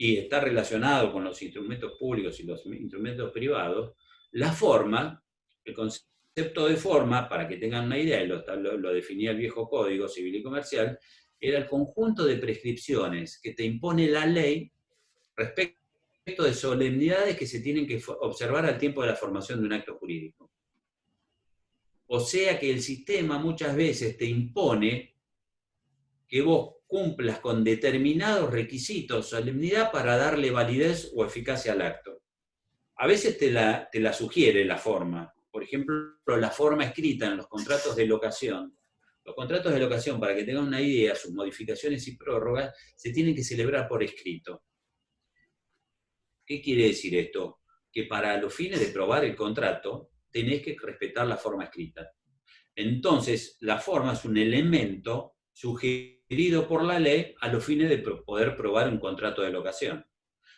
y está relacionado con los instrumentos públicos y los instrumentos privados, la forma, el concepto de forma, para que tengan una idea, y lo definía el viejo Código Civil y Comercial, era el conjunto de prescripciones que te impone la ley respecto de solemnidades que se tienen que observar al tiempo de la formación de un acto jurídico. O sea que el sistema muchas veces te impone que vos cumplas con determinados requisitos, solemnidad, para darle validez o eficacia al acto. A veces te la sugiere la forma. Por ejemplo, la forma escrita en los contratos de locación. Los contratos de locación, para que tengan una idea, sus modificaciones y prórrogas, se tienen que celebrar por escrito. ¿Qué quiere decir esto? Que para los fines de probar el contrato, tenés que respetar la forma escrita. Entonces, la forma es un elemento sugerido por la ley a los fines de poder probar un contrato de locación.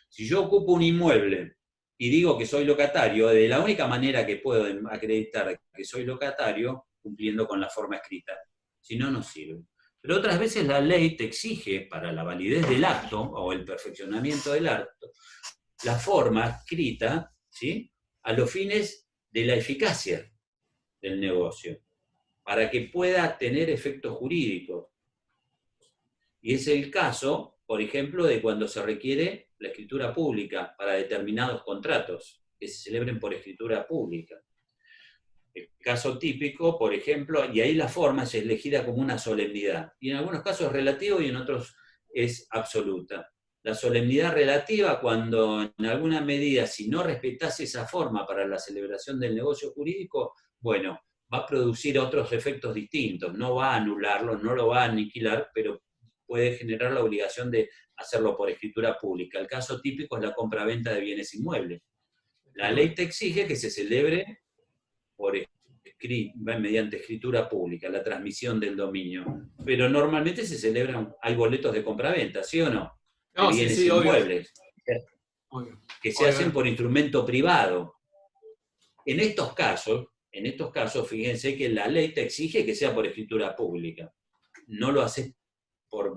Si yo ocupo un inmueble y digo que soy locatario, de la única manera que puedo acreditar que soy locatario, cumpliendo con la forma escrita. Si no, no sirve. Pero otras veces la ley te exige, para la validez del acto o el perfeccionamiento del acto, la forma escrita, ¿sí?, a los fines de la eficacia del negocio, para que pueda tener efectos jurídicos. Y es el caso, por ejemplo, de cuando se requiere la escritura pública para determinados contratos, que se celebren por escritura pública. El caso típico, por ejemplo, y ahí la forma es elegida como una solemnidad, y en algunos casos es relativo y en otros es absoluta. La solemnidad relativa, cuando en alguna medida, si no respetás esa forma para la celebración del negocio jurídico, bueno, va a producir otros efectos distintos, no va a anularlo, no lo va a aniquilar, pero puede generar la obligación de hacerlo por escritura pública. El caso típico es la compra-venta de bienes inmuebles. La ley te exige que se celebre mediante escritura pública, la transmisión del dominio, pero normalmente se celebran, hay boletos de compra-venta, ¿sí o no? No, de bienes sí, inmuebles, obvio. que se hacen por instrumento privado. En estos casos, fíjense que la ley te exige que sea por escritura pública. No lo haces por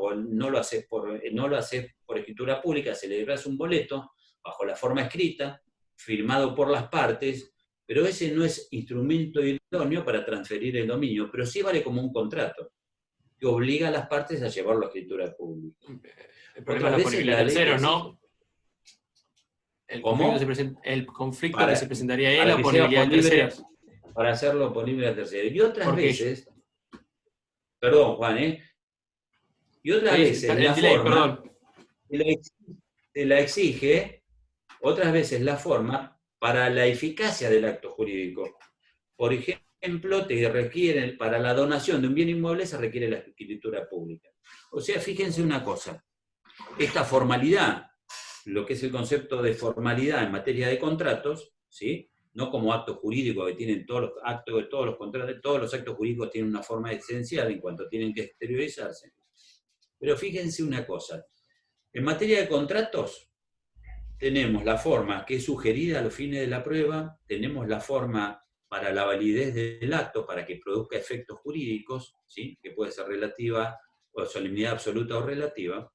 escritura pública, celebras un boleto bajo la forma escrita, firmado por las partes, pero ese no es instrumento idóneo para transferir el dominio, pero sí vale como un contrato, que obliga a las partes a llevarlo a escritura pública. El problema es la ponibilidad de terceros, ¿no? El conflicto que se presentaría ahí es la ponibilidad de terceros. Para hacerlo ponible a terceros. Y otras veces, perdón Juan, y otras veces la forma te la exige, otras veces la forma, para la eficacia del acto jurídico. Por ejemplo, te requieren, para la donación de un bien inmueble se requiere la escritura pública. O sea, fíjense una cosa, esta formalidad, lo que es el concepto de formalidad en materia de contratos, ¿sí?, no como acto jurídico que tienen todos los actos jurídicos tienen una forma esencial en cuanto tienen que exteriorizarse. Pero fíjense una cosa, en materia de contratos tenemos la forma que es sugerida a los fines de la prueba, tenemos la forma para la validez del acto, para que produzca efectos jurídicos, ¿sí?, que puede ser relativa o solemnidad absoluta o relativa,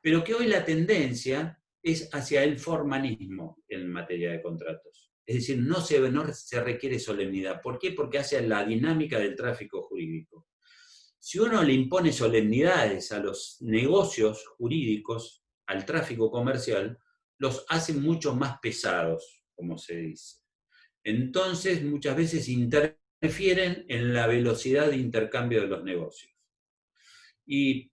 pero que hoy la tendencia es hacia el formalismo en materia de contratos. Es decir, no se requiere solemnidad. ¿Por qué? Porque hace la dinámica del tráfico jurídico. Si uno le impone solemnidades a los negocios jurídicos, al tráfico comercial, los hace mucho más pesados, como se dice. Entonces, muchas veces interfieren en la velocidad de intercambio de los negocios. Y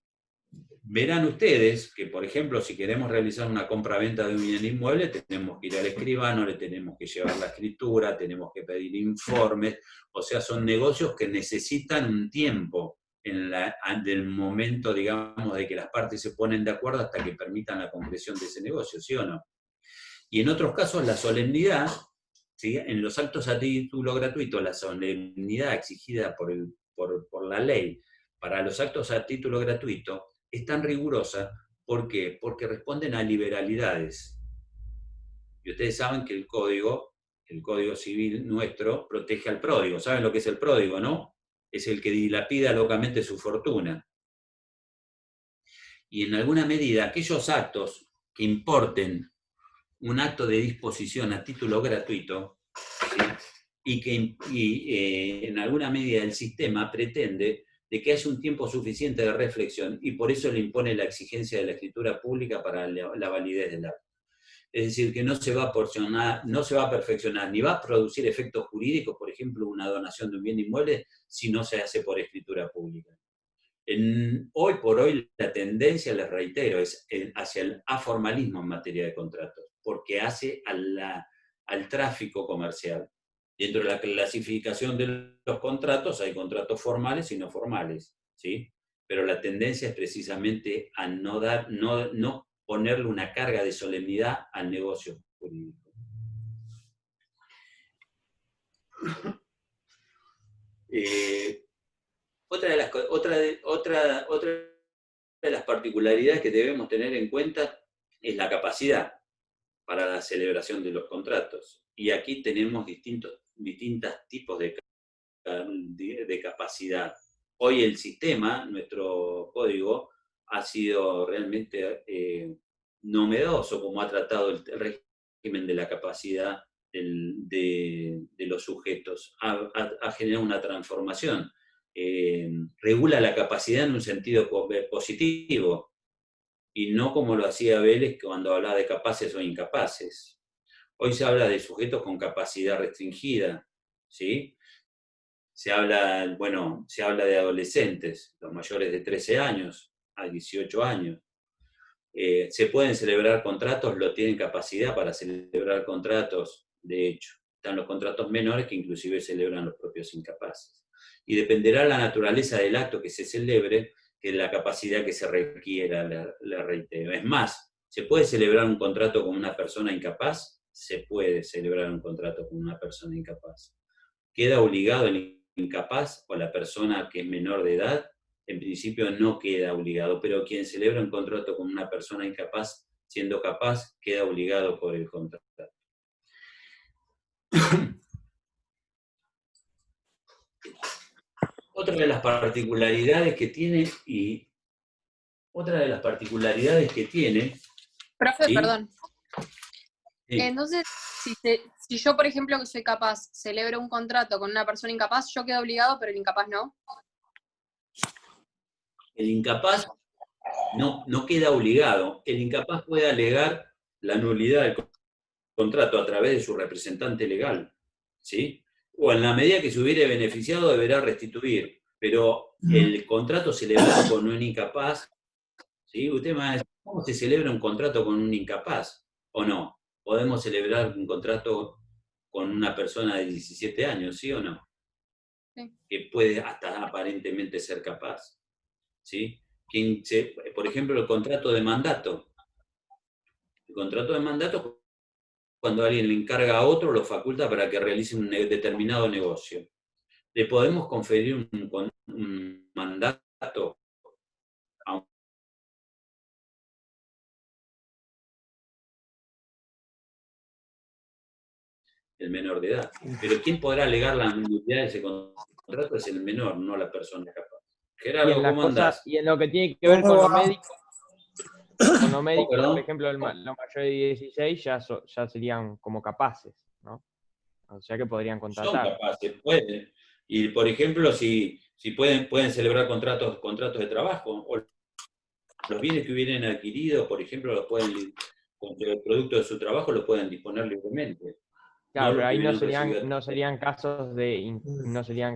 verán ustedes que, por ejemplo, si queremos realizar una compra-venta de un bien inmueble, tenemos que ir al escribano, le tenemos que llevar la escritura, tenemos que pedir informes, o sea, son negocios que necesitan un tiempo del momento, digamos, de que las partes se ponen de acuerdo hasta que permitan la concreción de ese negocio, ¿sí o no? Y en otros casos, la solemnidad, ¿sí?, en los actos a título gratuito, la solemnidad exigida por la ley para los actos a título gratuito, es tan rigurosa. ¿Por qué? Porque responden a liberalidades. Y ustedes saben que el Código Civil nuestro protege al pródigo. ¿Saben lo que es el pródigo, no? Es el que dilapida locamente su fortuna. Y en alguna medida, aquellos actos que importen un acto de disposición a título gratuito, ¿sí? y que en alguna medida el sistema pretende de que haya un tiempo suficiente de reflexión y por eso le impone la exigencia de la escritura pública para la validez del acto. Es decir, que no se va a perfeccionar, ni va a producir efectos jurídicos, por ejemplo, una donación de un bien inmueble, si no se hace por escritura pública. Hoy por hoy la tendencia, les reitero, es hacia el aformalismo en materia de contratos, porque hace al tráfico comercial. Dentro de la clasificación de los contratos hay contratos formales y no formales, ¿sí? Pero la tendencia es precisamente a no ponerle una carga de solemnidad al negocio jurídico. Otra de las particularidades que debemos tener en cuenta es la capacidad para la celebración de los contratos. Y aquí tenemos distintos tipos de capacidad. Hoy el sistema, nuestro código, ha sido realmente novedoso como ha tratado el régimen de la capacidad de los sujetos. Ha generado una transformación. Regula la capacidad en un sentido positivo y no como lo hacía Vélez cuando hablaba de capaces o incapaces. Hoy se habla de sujetos con capacidad restringida, ¿sí? Se habla de adolescentes, los mayores de 13 años a 18 años. Se pueden celebrar contratos, lo tienen capacidad para celebrar contratos, de hecho. Están los contratos menores que inclusive celebran los propios incapaces. Y dependerá la naturaleza del acto que se celebre, que la capacidad que se requiera, la reitero. Es más, ¿se puede celebrar un contrato con una persona incapaz? Se puede celebrar un contrato con una persona incapaz. ¿Queda obligado el incapaz o la persona que es menor de edad? En principio no queda obligado, pero quien celebra un contrato con una persona incapaz, siendo capaz, queda obligado por el contrato. Otra de las particularidades que tiene, Profe, ¿sí? perdón. Sí. Entonces, si yo, por ejemplo, que soy capaz, celebro un contrato con una persona incapaz, yo quedo obligado, pero el incapaz no. El incapaz no queda obligado. El incapaz puede alegar la nulidad del contrato a través de su representante legal, ¿sí? O en la medida que se hubiere beneficiado deberá restituir, pero el contrato celebrado con un incapaz, ¿sí? Usted me va a decir, ¿cómo se celebra un contrato con un incapaz? ¿O no? ¿Podemos celebrar un contrato con una persona de 17 años, sí o no? Sí. Que puede hasta aparentemente ser capaz, ¿sí? Por ejemplo, el contrato de mandato. El contrato de mandato, cuando alguien le encarga a otro, lo faculta para que realice un determinado negocio. Le podemos conferir un mandato a el menor de edad. Pero ¿quién podrá alegar la nulidad de ese contrato? Es el menor, no la persona capaz. Gerardo, ¿cómo andás? Y en lo que tiene que ver con los médicos, por ejemplo, los mayores de 16 ya serían como capaces, ¿no? O sea que podrían contratar. Son capaces, pueden. Y por ejemplo, si pueden celebrar contratos de trabajo, o los bienes que hubieran adquirido, por ejemplo, los pueden, con el producto de su trabajo, lo pueden disponer libremente. Claro, No pero ahí no recibido. serían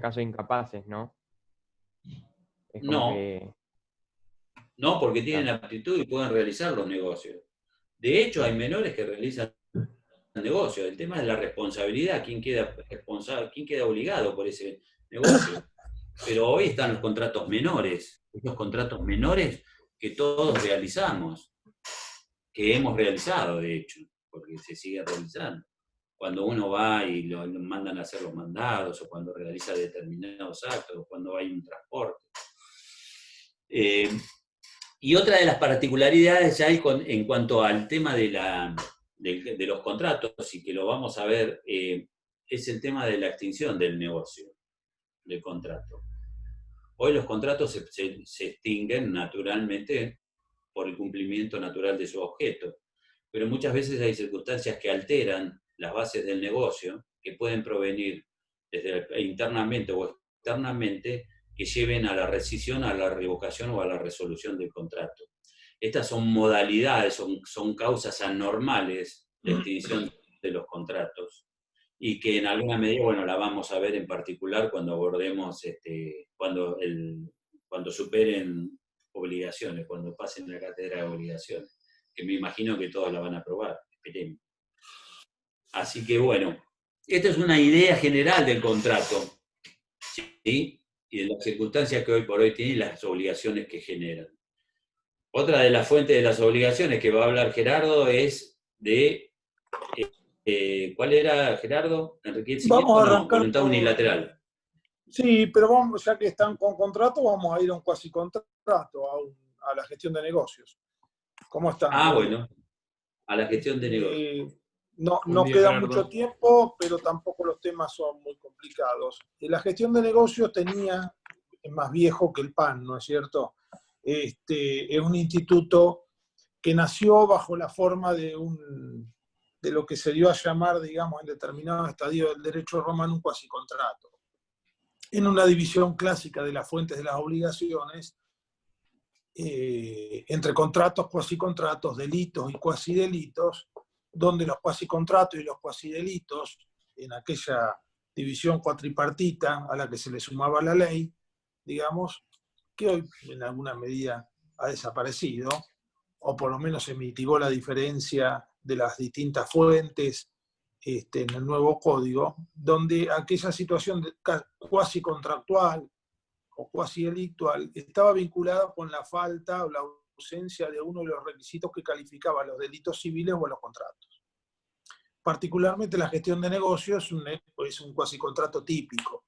casos incapaces, ¿no? Es como No. que... No, porque tienen aptitud y pueden realizar los negocios. De hecho, hay menores que realizan negocios. El tema es la responsabilidad, quién queda responsable, quién queda obligado por ese negocio. Pero hoy están los contratos menores, esos contratos menores que todos realizamos, que hemos realizado, de hecho, porque se sigue realizando. Cuando uno va y lo mandan a hacer los mandados, o cuando realiza determinados actos, o cuando hay un transporte. Y otra de las particularidades ya hay en cuanto al tema de los contratos, y que lo vamos a ver, es el tema de la extinción del negocio, del contrato. Hoy los contratos se extinguen naturalmente por el cumplimiento natural de su objeto. pero muchas veces hay circunstancias que alteran las bases del negocio, que pueden provenir desde internamente o externamente, que lleven a la rescisión, a la revocación o a la resolución del contrato. Estas son modalidades, son causas anormales de extinción de los contratos, y que en alguna medida, bueno, la vamos a ver en particular cuando abordemos, cuando superen obligaciones, cuando pasen la cátedra de obligaciones, que me imagino que todos la van a aprobar, esperemos. Así que bueno, esta es una idea general del contrato, ¿sí? Y de las circunstancias que hoy por hoy tiene y las obligaciones que generan. Otra de las fuentes de las obligaciones que va a hablar Gerardo es de... ¿cuál era, Gerardo? Vamos a arrancar voluntad unilateral. Sí, pero vamos, ya que están con contrato, vamos a ir a un cuasi contrato, a la gestión de negocios. ¿Cómo están? Bueno, a la gestión de negocios. No queda mucho tiempo, pero tampoco los temas son muy complicados. La gestión de negocios es más viejo que el PAN, ¿no es cierto? Es un instituto que nació bajo la forma de lo que se dio a llamar, digamos, en determinado estadio del derecho romano, un cuasicontrato. En una división clásica de las fuentes de las obligaciones, entre contratos, cuasicontratos, delitos y cuasidelitos, donde los cuasicontratos y los cuasidelitos, en aquella división cuatripartita a la que se le sumaba la ley, digamos, que hoy en alguna medida ha desaparecido, o por lo menos se mitigó la diferencia de las distintas fuentes en el nuevo código, donde aquella situación cuasi contractual o cuasi delictual estaba vinculada con la falta o la ausencia de uno de los requisitos que calificaba los delitos civiles o los contratos. Particularmente la gestión de negocios es un cuasi contrato típico.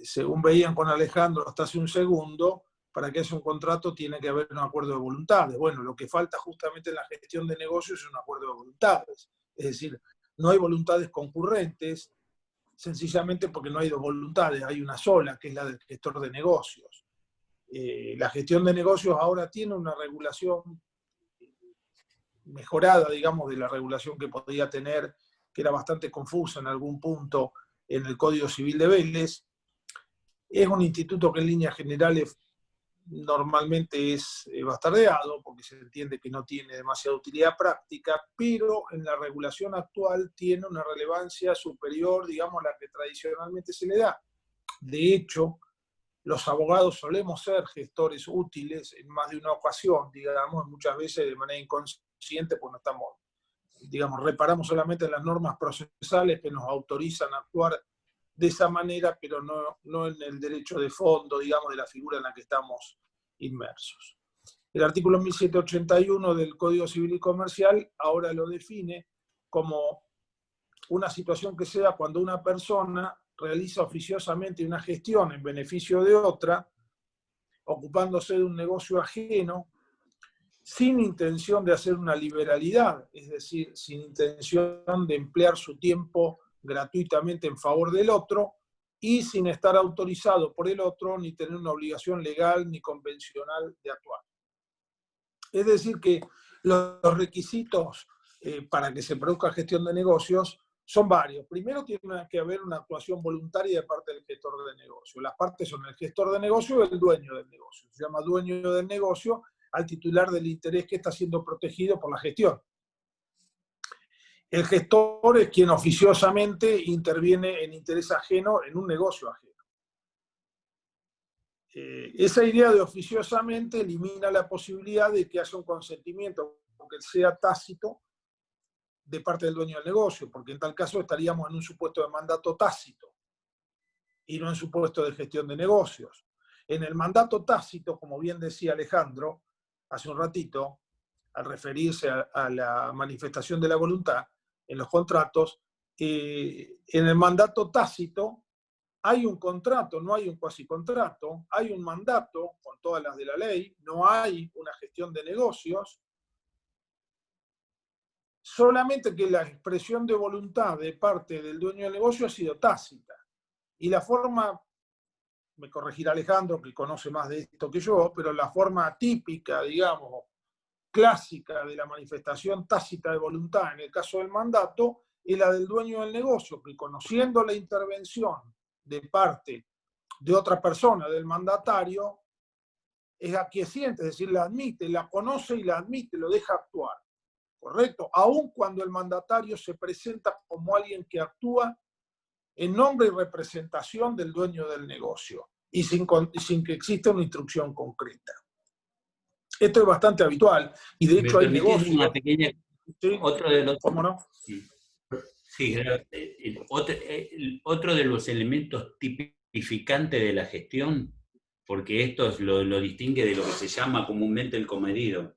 Según veían con Alejandro hasta hace un segundo, para que haya un contrato tiene que haber un acuerdo de voluntades. Bueno, lo que falta justamente en la gestión de negocios es un acuerdo de voluntades. Es decir, no hay voluntades concurrentes, sencillamente porque no hay dos voluntades, hay una sola, que es la del gestor de negocios. La gestión de negocios ahora tiene una regulación mejorada, digamos, de la regulación que podía tener, que era bastante confusa en algún punto en el Código Civil de Vélez. Es un instituto que en líneas generales normalmente es bastardeado, porque se entiende que no tiene demasiada utilidad práctica, pero en la regulación actual tiene una relevancia superior, digamos, a la que tradicionalmente se le da. De hecho, los abogados solemos ser gestores útiles en más de una ocasión, digamos, muchas veces de manera inconsciente, pues no estamos, digamos, reparamos solamente en las normas procesales que nos autorizan a actuar de esa manera, pero no en el derecho de fondo, digamos, de la figura en la que estamos inmersos. El artículo 1781 del Código Civil y Comercial ahora lo define como una situación que se da cuando una persona realiza oficiosamente una gestión en beneficio de otra, ocupándose de un negocio ajeno, sin intención de hacer una liberalidad, es decir, sin intención de emplear su tiempo gratuitamente en favor del otro y sin estar autorizado por el otro ni tener una obligación legal ni convencional de actuar. Es decir que los requisitos para que se produzca gestión de negocios son varios. Primero tiene que haber una actuación voluntaria de parte del gestor de negocio. Las partes son el gestor de negocio y el dueño del negocio. Se llama dueño del negocio al titular del interés que está siendo protegido por la gestión. El gestor es quien oficiosamente interviene en interés ajeno en un negocio ajeno. Esa idea de oficiosamente elimina la posibilidad de que haya un consentimiento, aunque sea tácito, de parte del dueño del negocio, porque en tal caso estaríamos en un supuesto de mandato tácito y no en supuesto de gestión de negocios. En el mandato tácito, como bien decía Alejandro hace un ratito, al referirse a la manifestación de la voluntad en los contratos, en el mandato tácito hay un contrato, no hay un cuasicontrato, hay un mandato con todas las de la ley, no hay una gestión de negocios, solamente que la expresión de voluntad de parte del dueño del negocio ha sido tácita. Y la forma, me corregirá Alejandro, que conoce más de esto que yo, pero la forma típica, digamos, clásica de la manifestación tácita de voluntad en el caso del mandato es la del dueño del negocio, que conociendo la intervención de parte de otra persona, del mandatario, es aquiesciente, es decir, la admite, la conoce y la admite, lo deja actuar. ¿Correcto? Aun cuando el mandatario se presenta como alguien que actúa en nombre y representación del dueño del negocio y sin que exista una instrucción concreta. Esto es bastante habitual y de hecho hay negocios. Una pequeña, ¿sí? Otro de los, ¿Cómo no? sí, otro de los elementos tipificantes de la gestión, porque esto lo distingue de lo que se llama comúnmente el comedido.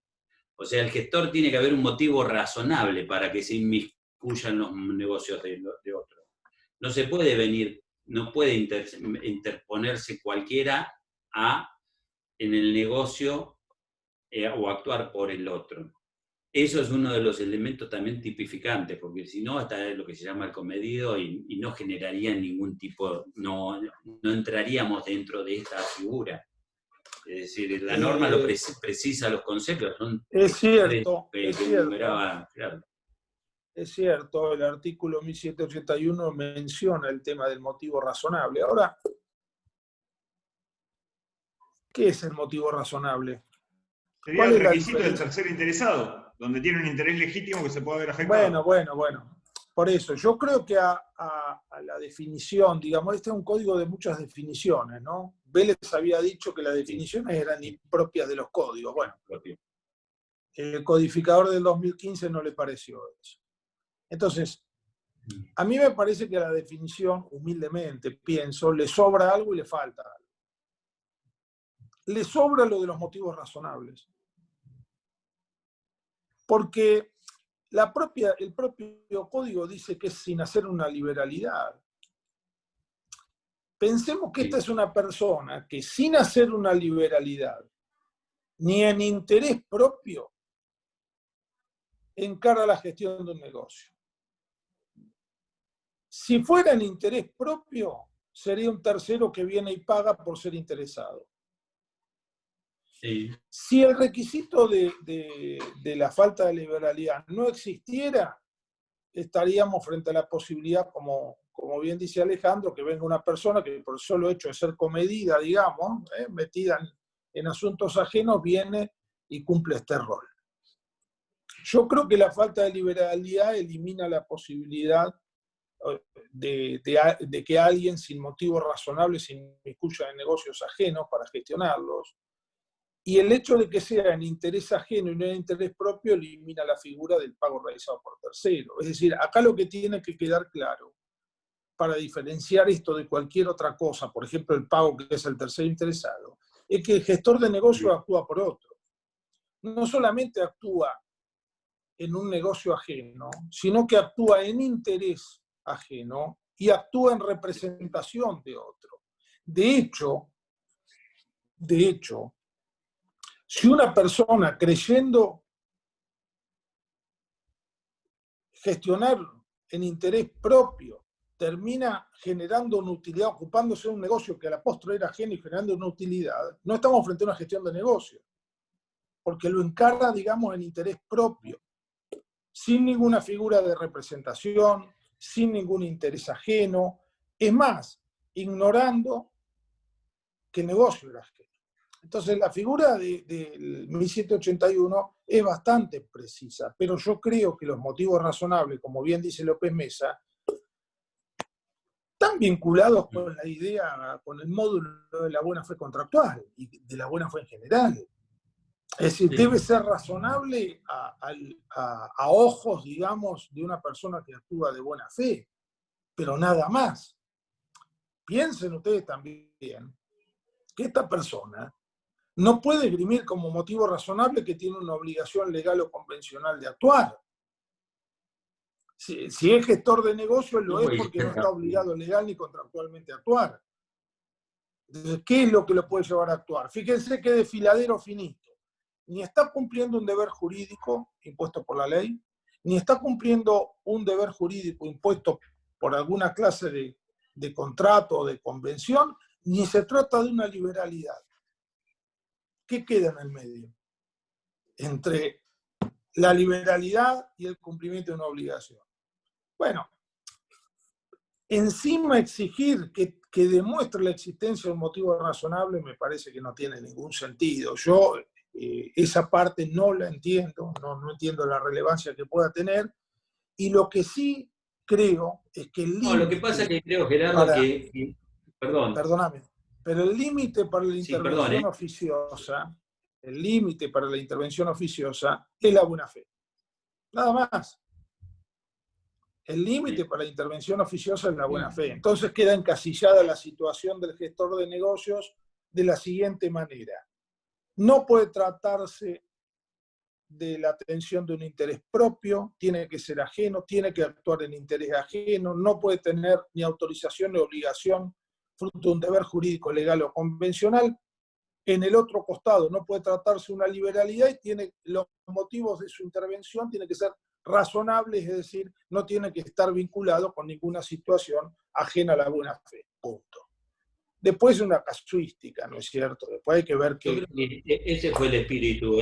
O sea, el gestor tiene que haber un motivo razonable para que se inmiscuya en los negocios de otros. No se puede venir, no puede interponerse cualquiera en el negocio o actuar por el otro. Eso es uno de los elementos también tipificantes, porque si no, está lo que se llama el comedido y no generaría ningún tipo, no entraríamos dentro de esta figura. Es decir, la norma lo precisa los conceptos. Es cierto, es cierto. Claro. Es cierto, el artículo 1781 menciona el tema del motivo razonable. Ahora, ¿qué es el motivo razonable? Sería el requisito del tercer interesado, donde tiene un interés legítimo que se puede ver afectado. Bueno. Por eso, yo creo que a la definición, digamos, este es un código de muchas definiciones, ¿no? Vélez había dicho que las definiciones eran impropias de los códigos. Bueno, el codificador del 2015 no le pareció eso. Entonces, a mí me parece que a la definición, humildemente, pienso, le sobra algo y le falta algo. Le sobra lo de los motivos razonables. Porque el propio código dice que es sin hacer una liberalidad. Pensemos que esta es una persona que sin hacer una liberalidad, ni en interés propio, encara la gestión de un negocio. Si fuera en interés propio, sería un tercero que viene y paga por ser interesado. Sí. Si el requisito de la falta de liberalidad no existiera, estaríamos frente a la posibilidad, como bien dice Alejandro, que venga una persona que por el solo hecho de ser comedida, digamos, metida en asuntos ajenos, viene y cumple este rol. Yo creo que la falta de liberalidad elimina la posibilidad de que alguien sin motivos razonables se inmiscuya en negocios ajenos para gestionarlos. Y el hecho de que sea en interés ajeno y no en interés propio elimina la figura del pago realizado por tercero. Es decir, acá lo que tiene que quedar claro para diferenciar esto de cualquier otra cosa, por ejemplo el pago que es el tercero interesado, es que el gestor de negocio actúa por otro. No solamente actúa en un negocio ajeno, sino que actúa en interés ajeno y actúa en representación de otro. De hecho, si una persona creyendo gestionar en interés propio termina generando una utilidad, ocupándose de un negocio que a la postre era ajeno y generando una utilidad, no estamos frente a una gestión de negocio, porque lo encarga, digamos, en interés propio, sin ninguna figura de representación, sin ningún interés ajeno, es más, ignorando que el negocio era ajeno. Entonces la figura del 1781 es bastante precisa, pero yo creo que los motivos razonables, como bien dice López Mesa, están vinculados con la idea, con el módulo de la buena fe contractual y de la buena fe en general. Es decir, debe ser razonable a ojos, digamos, de una persona que actúa de buena fe, pero nada más. Piensen ustedes también que esta persona no puede esgrimir como motivo razonable que tiene una obligación legal o convencional de actuar. Si es gestor de negocio, lo es porque no está obligado legal ni contractualmente a actuar. Entonces, ¿qué es lo que lo puede llevar a actuar? Fíjense que desfiladero finito ni está cumpliendo un deber jurídico impuesto por la ley, ni está cumpliendo un deber jurídico impuesto por alguna clase de contrato o de convención, ni se trata de una liberalidad. ¿Qué queda en el medio? Entre la liberalidad y el cumplimiento de una obligación. Bueno, encima exigir que demuestre la existencia de un motivo razonable me parece que no tiene ningún sentido. Yo esa parte no la entiendo, no entiendo la relevancia que pueda tener, y lo que sí creo es que el límite... No, lo que pasa es que creo, Gerardo, perdón. Perdóname, pero el límite para la intervención oficiosa, el límite para la intervención oficiosa es la buena fe. Nada más. El límite para la intervención oficiosa es la buena fe. Entonces queda encasillada la situación del gestor de negocios de la siguiente manera. No puede tratarse de la atención de un interés propio, tiene que ser ajeno, tiene que actuar en interés ajeno, no puede tener ni autorización ni obligación fruto de un deber jurídico, legal o convencional. En el otro costado no puede tratarse una liberalidad y los motivos de su intervención tienen que ser razonables, es decir, no tiene que estar vinculado con ninguna situación ajena a la buena fe. Punto. Después una casuística, ¿no es cierto? Después hay que ver que... Yo creo que ese fue el espíritu,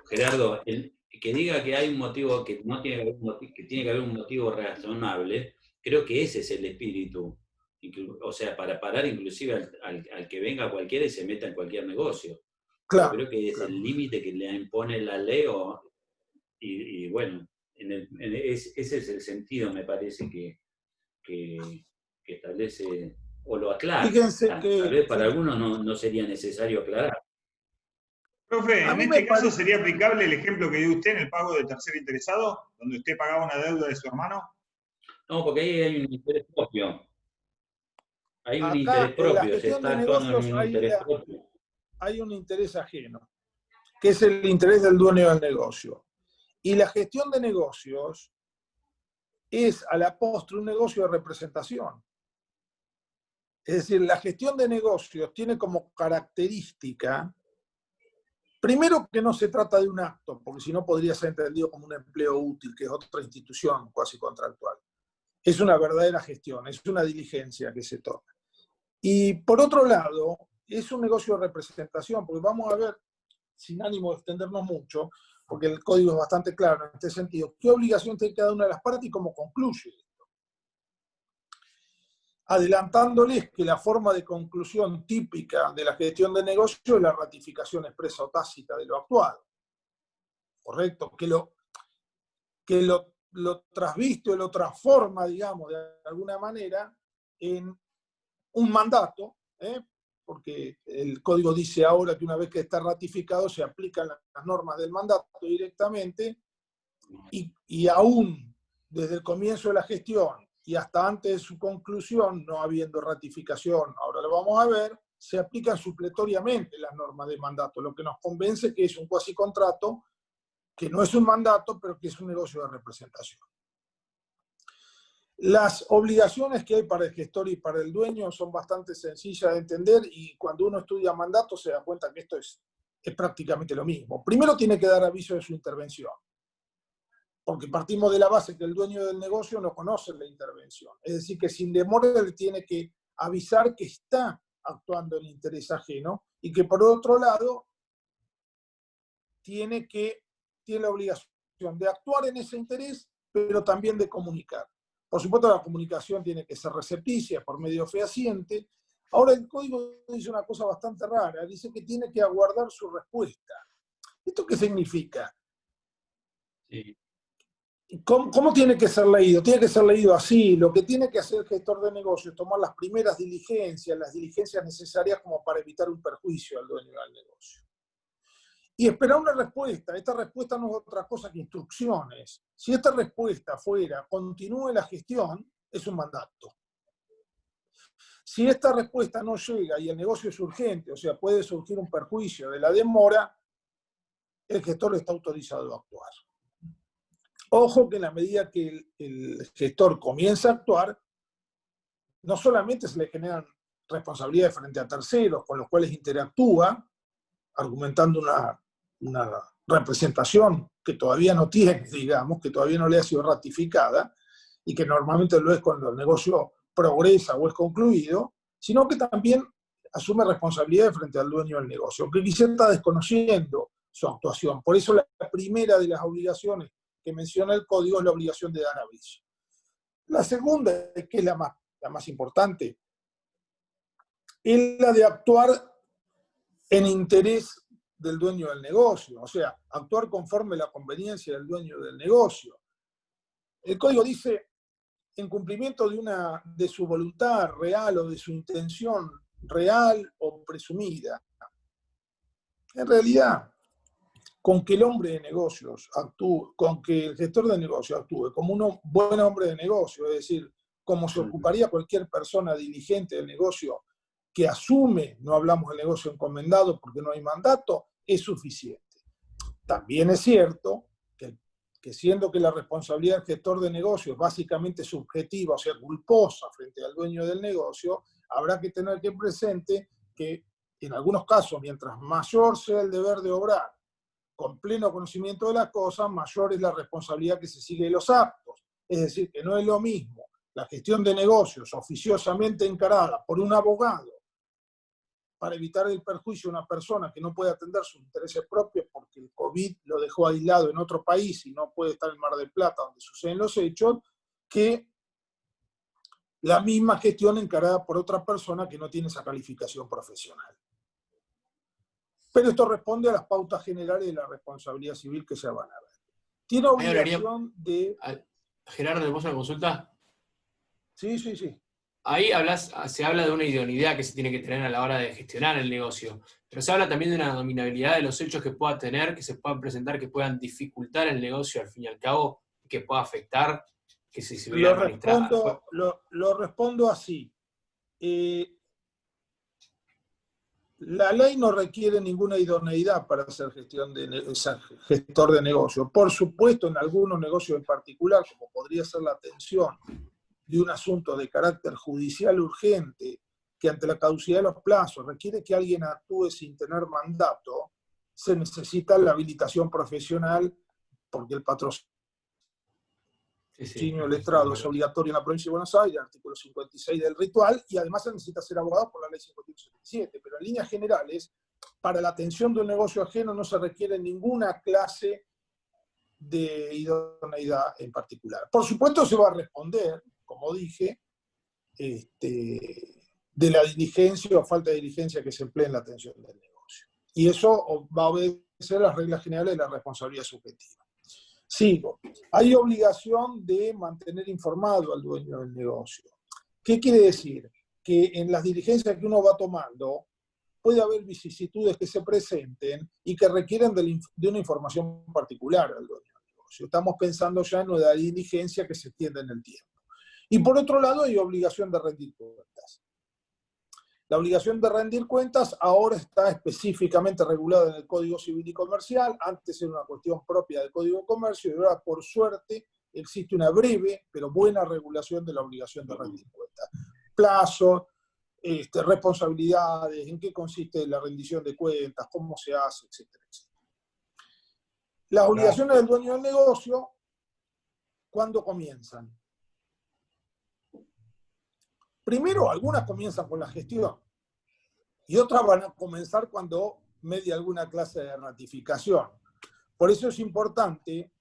Gerardo, que diga que hay un motivo, que tiene que haber un motivo razonable, creo que ese es el espíritu. O sea, para parar inclusive al que venga cualquiera y se meta en cualquier negocio. Claro. Creo que es el límite que le impone la ley y bueno, ese es el sentido, me parece, que establece o lo aclara. Fíjense Tal vez para algunos no sería necesario aclarar. Profe, en este caso sería aplicable el ejemplo que dio usted en el pago del tercer interesado, donde usted pagaba una deuda de su hermano. No, porque ahí hay un interés propio. Hay un acá, interés propio, se en está actuando en un interés propio. Hay un interés ajeno, que es el interés del dueño del negocio. Y la gestión de negocios es a la postre un negocio de representación. Es decir, la gestión de negocios tiene como característica, primero, que no se trata de un acto, porque si no podría ser entendido como un empleo útil, que es otra institución cuasi contractual. Es una verdadera gestión, es una diligencia que se toma. Y por otro lado, es un negocio de representación, porque vamos a ver, sin ánimo de extendernos mucho, porque el código es bastante claro en este sentido, qué obligación tiene cada una de las partes y cómo concluye esto. Adelantándoles que la forma de conclusión típica de la gestión de negocio es la ratificación expresa o tácita de lo actuado. ¿Correcto? Que lo trasviste o lo transforma, digamos, de alguna manera en un mandato, porque el código dice ahora que una vez que está ratificado se aplican las normas del mandato directamente y aún desde el comienzo de la gestión y hasta antes de su conclusión, no habiendo ratificación, ahora lo vamos a ver, se aplican supletoriamente las normas de mandato, lo que nos convence que es un cuasi contrato, que no es un mandato, pero que es un negocio de representación. Las obligaciones que hay para el gestor y para el dueño son bastante sencillas de entender y cuando uno estudia mandato se da cuenta que esto es prácticamente lo mismo. Primero tiene que dar aviso de su intervención, porque partimos de la base que el dueño del negocio no conoce la intervención. Es decir, que sin demora él tiene que avisar que está actuando en interés ajeno y que por otro lado tiene la obligación de actuar en ese interés, pero también de comunicar. Por supuesto, la comunicación tiene que ser recepticia por medio fehaciente. Ahora, el código dice una cosa bastante rara. Dice que tiene que aguardar su respuesta. ¿Esto qué significa? Sí. ¿Cómo tiene que ser leído? Tiene que ser leído así. Lo que tiene que hacer el gestor de negocios es tomar las primeras diligencias, las diligencias necesarias como para evitar un perjuicio al dueño del negocio. Y esperar una respuesta. Esta respuesta no es otra cosa que instrucciones. Si esta respuesta fuera, continúe la gestión, es un mandato. Si esta respuesta no llega y el negocio es urgente, o sea, puede surgir un perjuicio de la demora, el gestor está autorizado a actuar. Ojo que en la medida que el gestor comienza a actuar, no solamente se le generan responsabilidades frente a terceros con los cuales interactúa, argumentando una representación que todavía no tiene, digamos, que todavía no le ha sido ratificada, y que normalmente lo es cuando el negocio progresa o es concluido, sino que también asume responsabilidades frente al dueño del negocio, que quizá está desconociendo su actuación. Por eso la primera de las obligaciones que menciona el código es la obligación de dar aviso. La segunda, que es la más importante, es la de actuar en interés del dueño del negocio, o sea, actuar conforme a la conveniencia del dueño del negocio. El código dice, en cumplimiento de su voluntad real o de su intención real o presumida. En realidad, con que el hombre de negocios actúe, con que el gestor de negocios actúe como un buen hombre de negocio, es decir, como se ocuparía cualquier persona diligente del negocio que asume, no hablamos del negocio encomendado porque no hay mandato, es suficiente. También es cierto que siendo que la responsabilidad del gestor de negocios es básicamente subjetiva, o sea, culposa frente al dueño del negocio, habrá que tener que presente que en algunos casos, mientras mayor sea el deber de obrar con pleno conocimiento de las cosas, mayor es la responsabilidad que se sigue de los actos. Es decir, que no es lo mismo la gestión de negocios oficiosamente encarada por un abogado para evitar el perjuicio a una persona que no puede atender sus intereses propios porque el COVID lo dejó aislado en otro país y no puede estar en Mar del Plata donde suceden los hechos, que la misma gestión encarada por otra persona que no tiene esa calificación profesional. Pero esto responde a las pautas generales de la responsabilidad civil que ya van a ver. Tiene obligación de... Gerardo, ¿le puedo hacer una consulta? Sí. Ahí se habla de una idoneidad que se tiene que tener a la hora de gestionar el negocio, pero se habla también de una dominabilidad de los hechos que pueda tener, que se puedan presentar, que puedan dificultar el negocio al fin y al cabo, que pueda afectar, que si se hubiera administrado. Lo respondo así. La ley no requiere ninguna idoneidad para ser gestor de negocio. Por supuesto, en algunos negocios en particular, como podría ser la atención de un asunto de carácter judicial urgente, que ante la caducidad de los plazos requiere que alguien actúe sin tener mandato, se necesita la habilitación profesional, porque el patrocinio letrado es obligatorio en la provincia de Buenos Aires, artículo 56 del ritual, y además se necesita ser abogado por la ley 5177. Pero en líneas generales, para la atención de un negocio ajeno no se requiere ninguna clase de idoneidad en particular. Por supuesto se va a responder, como dije, de la diligencia o falta de diligencia que se emplea en la atención del negocio. Y eso va a obedecer las reglas generales de la responsabilidad subjetiva. Sigo. Hay obligación de mantener informado al dueño del negocio. ¿Qué quiere decir? Que en las diligencias que uno va tomando puede haber vicisitudes que se presenten y que requieren de una información particular al dueño del negocio. Estamos pensando ya en una diligencia que se extiende en el tiempo. Y por otro lado hay obligación de rendir cuentas. La obligación de rendir cuentas ahora está específicamente regulada en el Código Civil y Comercial, antes era una cuestión propia del Código de Comercio, y ahora por suerte existe una breve pero buena regulación de la obligación de rendir cuentas. Plazos, responsabilidades, en qué consiste la rendición de cuentas, cómo se hace, etcétera, etcétera. Las obligaciones del dueño del negocio, ¿cuándo comienzan? Primero, algunas comienzan con la gestión y otras van a comenzar cuando medie alguna clase de ratificación. Por eso es importante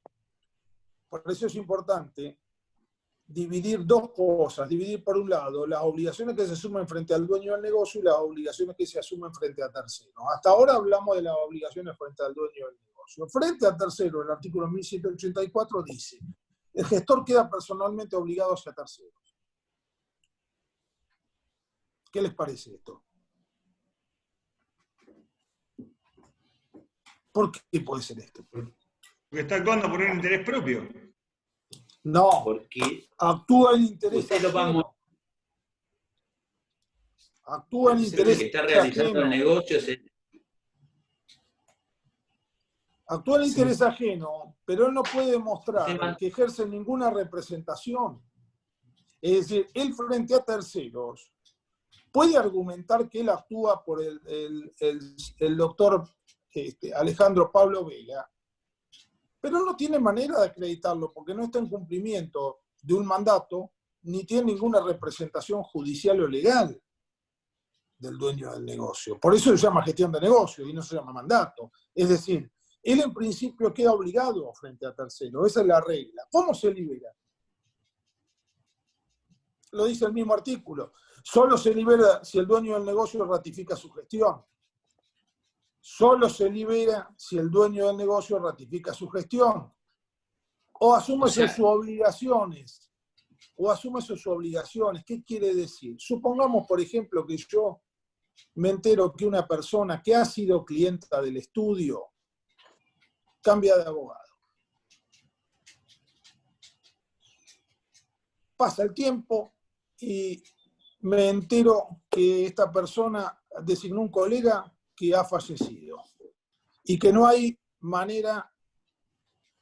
dividir dos cosas. Dividir, por un lado, las obligaciones que se asumen frente al dueño del negocio y las obligaciones que se asumen frente a terceros. Hasta ahora hablamos de las obligaciones frente al dueño del negocio. Frente a terceros, el artículo 1784 dice: el gestor queda personalmente obligado hacia terceros. ¿Qué les parece esto? ¿Por qué puede ser esto? Porque está actuando por un interés propio. No, porque actúa en interés ajeno. Actúa en interés que está realizando ajeno. el negocio. Actúa en interés ajeno, pero él no puede demostrar que ejerce ninguna representación. Es decir, él frente a terceros puede argumentar que él actúa por el doctor Alejandro Pablo Vega, pero no tiene manera de acreditarlo porque no está en cumplimiento de un mandato ni tiene ninguna representación judicial o legal del dueño del negocio. Por eso se llama gestión de negocio y no se llama mandato. Es decir, él en principio queda obligado frente a terceros. Esa es la regla. ¿Cómo se libera? Lo dice el mismo artículo. Solo se libera si el dueño del negocio ratifica su gestión. Solo se libera si el dueño del negocio ratifica su gestión. O asume sus obligaciones. O asume sus obligaciones. ¿Qué quiere decir? Supongamos, por ejemplo, que yo me entero que una persona que ha sido clienta del estudio cambia de abogado. Pasa el tiempo y me entero que esta persona designó un colega que ha fallecido y que no hay manera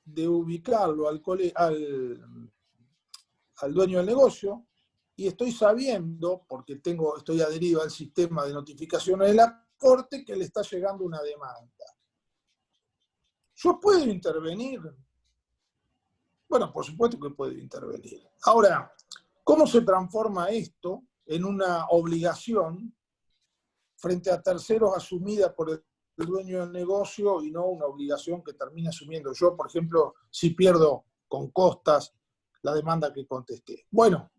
de ubicarlo al dueño del negocio, y estoy sabiendo, porque estoy adherido al sistema de notificaciones de la Corte, que le está llegando una demanda. ¿Yo puedo intervenir? Bueno, por supuesto que puedo intervenir. Ahora, ¿cómo se transforma esto en una obligación frente a terceros asumida por el dueño del negocio y no una obligación que termine asumiendo yo, por ejemplo, si pierdo con costas la demanda que contesté? Bueno,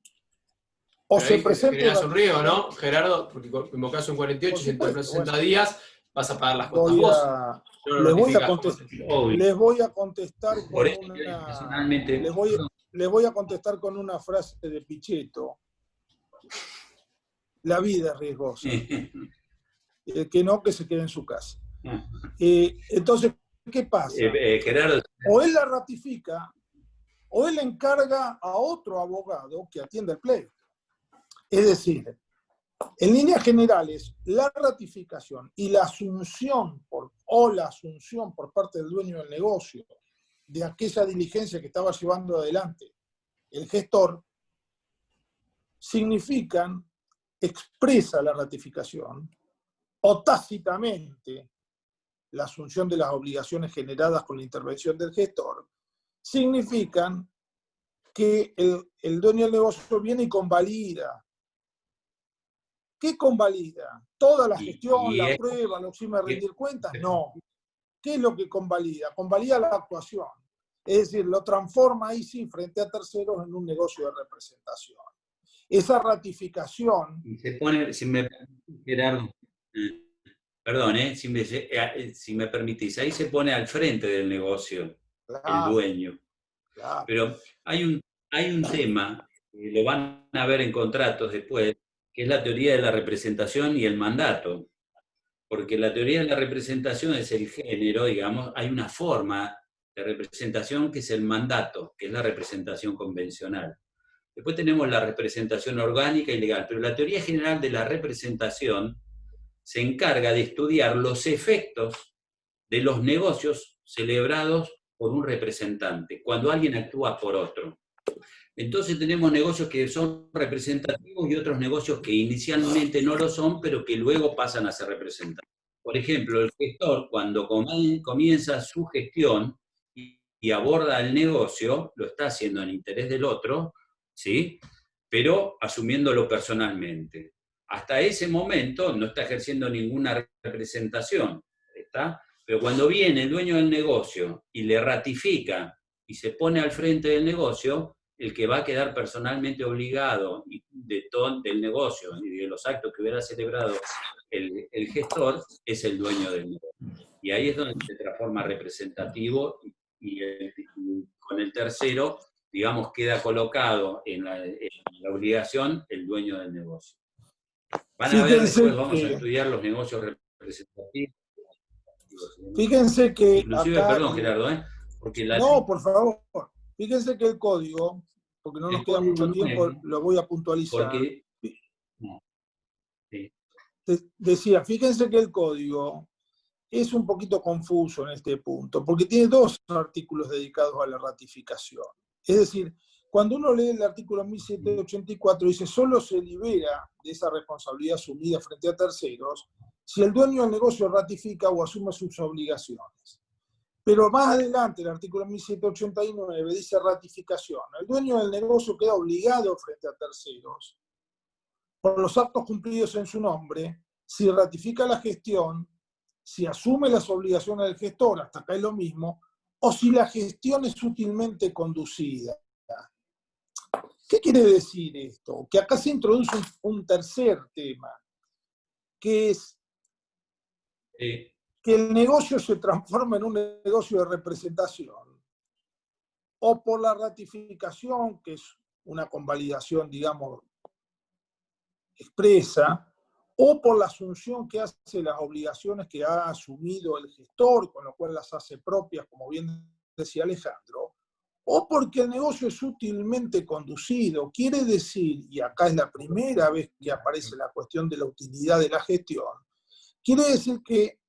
o se presenta... Generás un riesgo, ¿no, Gerardo? Porque invocás un 48, si te presenta días, vas a pagar las costas vos. Les voy a contestar con les voy a contestar con una frase de Pichetto. La vida es riesgosa. Que no, que se quede en su casa. Entonces, ¿qué pasa? Gerardo. O él la ratifica, o él encarga a otro abogado que atienda el pleito. Es decir, en líneas generales, la ratificación y la asunción por parte del dueño del negocio de aquella diligencia que estaba llevando adelante el gestor, significan, expresa la ratificación, o tácitamente la asunción de las obligaciones generadas con la intervención del gestor, significan que el dueño del negocio viene y convalida. ¿Qué convalida? ¿Toda la gestión, la prueba, lo exime a rendir cuentas? No. ¿Qué es lo que convalida? Convalida la actuación. Es decir, lo transforma ahí sí, frente a terceros, en un negocio de representación. Esa ratificación... Y se pone, si me Gerardo, perdón, si me permitís, ahí se pone al frente del negocio, claro, el dueño. Claro. Pero hay un tema, que lo van a ver en contratos después, que es la teoría de la representación y el mandato. Porque la teoría de la representación es el género, digamos, hay una forma de representación que es el mandato, que es la representación convencional. Después tenemos la representación orgánica y legal, pero la teoría general de la representación se encarga de estudiar los efectos de los negocios celebrados por un representante, cuando alguien actúa por otro. Entonces tenemos negocios que son representativos y otros negocios que inicialmente no lo son, pero que luego pasan a ser representativos. Por ejemplo, el gestor, cuando comienza su gestión y aborda el negocio, lo está haciendo en interés del otro, ¿sí? Pero asumiéndolo personalmente. Hasta ese momento no está ejerciendo ninguna representación, ¿está? Pero cuando viene el dueño del negocio y le ratifica y se pone al frente del negocio, el que va a quedar personalmente obligado del negocio y de los actos que hubiera celebrado el gestor es el dueño del negocio. Y ahí es donde se transforma representativo y con el tercero, digamos, queda colocado en la obligación el dueño del negocio. Van a ver después, vamos a estudiar los negocios representativos. Fíjense que inclusive, acá, perdón Gerardo, porque no, por favor. Fíjense que el código, porque no nos queda mucho tiempo, lo voy a puntualizar. Porque, no. Sí. Decía, fíjense que el código es un poquito confuso en este punto, porque tiene dos artículos dedicados a la ratificación. Es decir, cuando uno lee el artículo 1784, dice, solo se libera de esa responsabilidad asumida frente a terceros si el dueño del negocio ratifica o asume sus obligaciones. Pero más adelante, el artículo 1789 dice ratificación. El dueño del negocio queda obligado frente a terceros por los actos cumplidos en su nombre si ratifica la gestión, si asume las obligaciones del gestor, hasta acá es lo mismo, o si la gestión es útilmente conducida. ¿Qué quiere decir esto? Que acá se introduce un tercer tema, que es que el negocio se transforma en un negocio de representación, o por la ratificación, que es una convalidación, digamos, expresa, o por la asunción que hace las obligaciones que ha asumido el gestor, con lo cual las hace propias, como bien decía Alejandro, o porque el negocio es útilmente conducido. Quiere decir, y acá es la primera vez que aparece la cuestión de la utilidad de la gestión, quiere decir que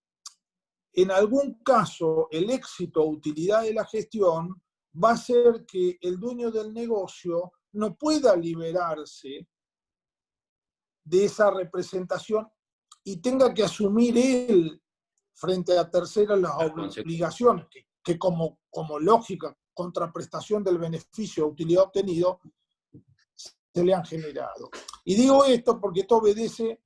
en algún caso el éxito o utilidad de la gestión va a ser que el dueño del negocio no pueda liberarse de esa representación y tenga que asumir él frente a terceros las obligaciones que como lógica contraprestación del beneficio o utilidad obtenido se le han generado. Y digo esto porque esto obedece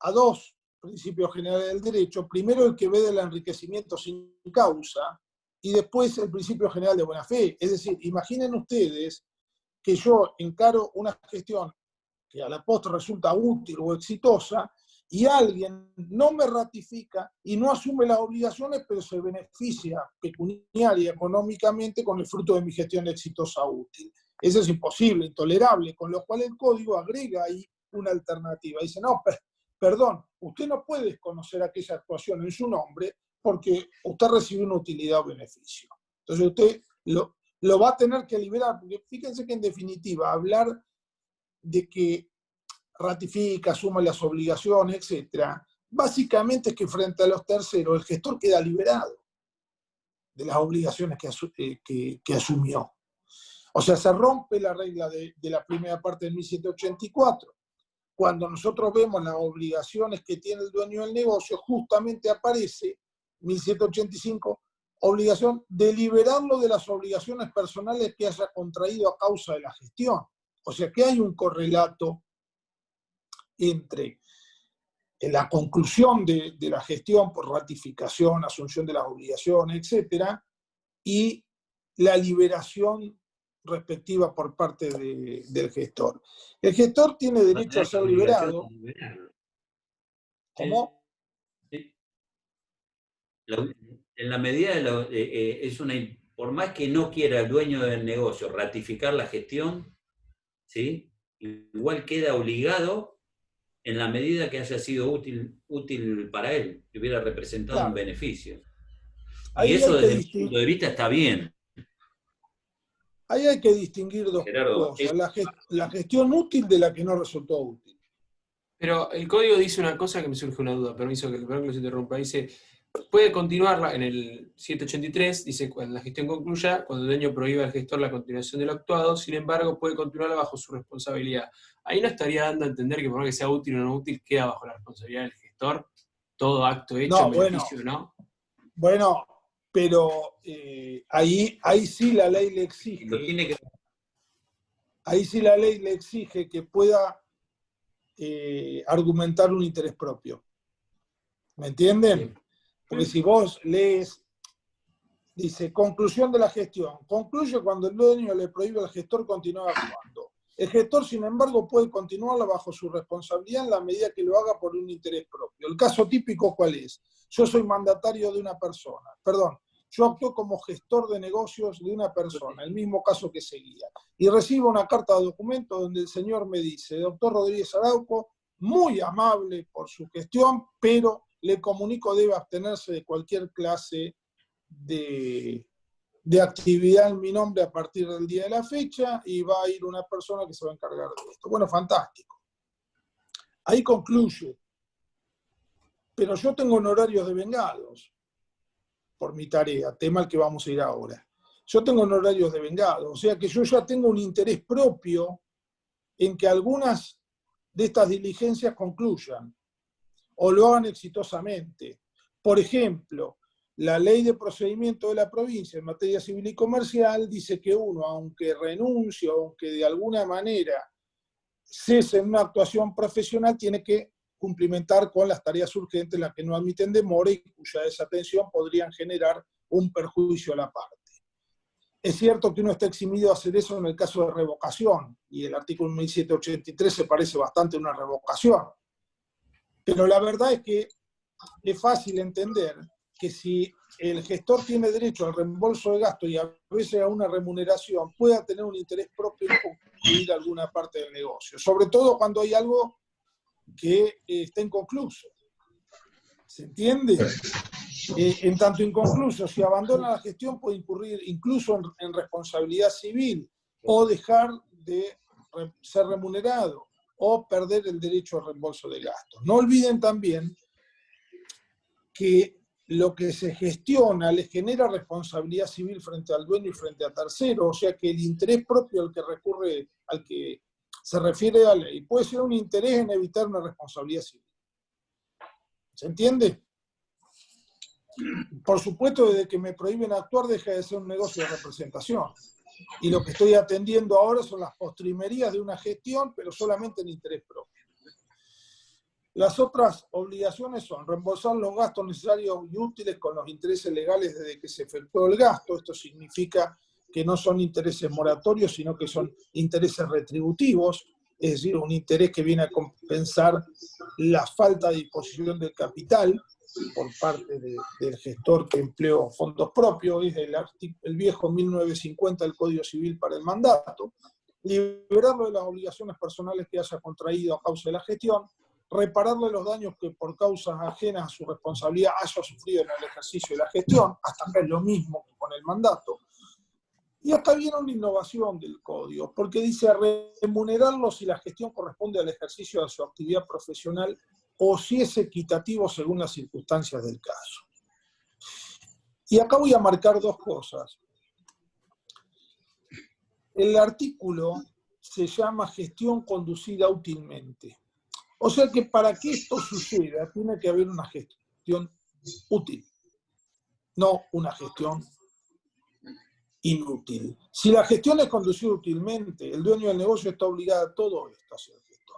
a dos principios generales del derecho. Primero, el que ve del enriquecimiento sin causa, y después el principio general de buena fe. Es decir, imaginen ustedes que yo encaro una gestión que a la postre resulta útil o exitosa, y alguien no me ratifica y no asume las obligaciones, pero se beneficia pecuniaria y económicamente con el fruto de mi gestión exitosa útil. Eso es imposible, intolerable, con lo cual el código agrega ahí una alternativa. Dice, no, perdón, usted no puede desconocer aquella actuación en su nombre porque usted recibe una utilidad o beneficio. Entonces usted lo va a tener que liberar, porque fíjense que en definitiva hablar de que ratifica, asume las obligaciones, etc., básicamente es que frente a los terceros el gestor queda liberado de las obligaciones que asumió. O sea, se rompe la regla de la primera parte del 1784. Cuando nosotros vemos las obligaciones que tiene el dueño del negocio, justamente aparece 1785, obligación de liberarlo de las obligaciones personales que haya contraído a causa de la gestión. O sea que hay un correlato entre la conclusión de la gestión por ratificación, asunción de las obligaciones, etc., y la liberación respectiva por parte del gestor. El gestor tiene derecho a ser liberado. ¿Cómo? Sí. En la medida de por más que no quiera el dueño del negocio ratificar la gestión, ¿sí? Igual queda obligado en la medida que haya sido útil para él, que hubiera representado un beneficio. Y eso desde mi punto de vista está bien. Ahí hay que distinguir dos cosas, la gestión útil de la que no resultó útil. Pero el código dice una cosa que me surge una duda, permiso que los interrumpa, dice, puede continuarla en el 783, dice, cuando la gestión concluya, cuando el dueño prohíba al gestor la continuación del actuado, sin embargo, puede continuarla bajo su responsabilidad. Ahí no estaría dando a entender que por más que sea útil o no útil, queda bajo la responsabilidad del gestor, todo acto hecho, beneficio, ¿no? Bueno, pero ahí sí la ley le exige. Ahí sí la ley le exige que pueda argumentar un interés propio. ¿Me entienden? Sí. Porque si vos lees, dice, conclusión de la gestión. Concluye cuando el dueño le prohíbe al gestor continuar actuando. El gestor, sin embargo, puede continuarla bajo su responsabilidad en la medida que lo haga por un interés propio. El caso típico, ¿cuál es? Yo soy mandatario de una persona. Perdón, yo actúo como gestor de negocios de una persona, el mismo caso que seguía. Y recibo una carta de documento donde el señor me dice, doctor Rodríguez Arauco, muy amable por su gestión, pero le comunico debe abstenerse de cualquier clase de actividad en mi nombre a partir del día de la fecha y va a ir una persona que se va a encargar de esto. Bueno, fantástico. Ahí concluye. Pero yo tengo honorarios devengados por mi tarea, tema al que vamos a ir ahora. Yo tengo honorarios devengados, o sea que yo ya tengo un interés propio en que algunas de estas diligencias concluyan o lo hagan exitosamente. Por ejemplo, la ley de procedimiento de la provincia en materia civil y comercial dice que uno, aunque renuncie, aunque de alguna manera cese en una actuación profesional, tiene que cumplimentar con las tareas urgentes, las que no admiten demora y cuya desatención podrían generar un perjuicio a la parte. Es cierto que uno está eximido a hacer eso en el caso de revocación, y el artículo 1783 se parece bastante a una revocación. Pero la verdad es que es fácil entender que si el gestor tiene derecho al reembolso de gasto y a veces a una remuneración, pueda tener un interés propio en concluir alguna parte del negocio, sobre todo cuando hay algo que está inconcluso. ¿Se entiende? En tanto inconcluso, si abandona la gestión puede incurrir incluso en responsabilidad civil o dejar de ser remunerado o perder el derecho al reembolso de gastos. No olviden también que lo que se gestiona les genera responsabilidad civil frente al dueño y frente a terceros, o sea que el interés propio al que recurre, al que se refiere a la ley, puede ser un interés en evitar una responsabilidad civil. ¿Se entiende? Por supuesto, desde que me prohíben actuar deja de ser un negocio de representación. Y lo que estoy atendiendo ahora son las postrimerías de una gestión, pero solamente en interés propio. Las otras obligaciones son reembolsar los gastos necesarios y útiles con los intereses legales desde que se efectuó el gasto. Esto significa que no son intereses moratorios, sino que son intereses retributivos, es decir, un interés que viene a compensar la falta de disposición del capital por parte del gestor que empleó fondos propios, es el viejo 1950 del Código Civil para el mandato, liberarlo de las obligaciones personales que haya contraído a causa de la gestión, repararle los daños que por causas ajenas a su responsabilidad haya sufrido en el ejercicio de la gestión, hasta acá es lo mismo que con el mandato. Y acá viene una innovación del código, porque dice remunerarlo si la gestión corresponde al ejercicio de su actividad profesional o si es equitativo según las circunstancias del caso. Y acá voy a marcar dos cosas. El artículo se llama gestión conducida útilmente. O sea que para que esto suceda tiene que haber una gestión útil, no una gestión inútil. Si la gestión es conducida útilmente, el dueño del negocio está obligado a todo esto hacia el gestor,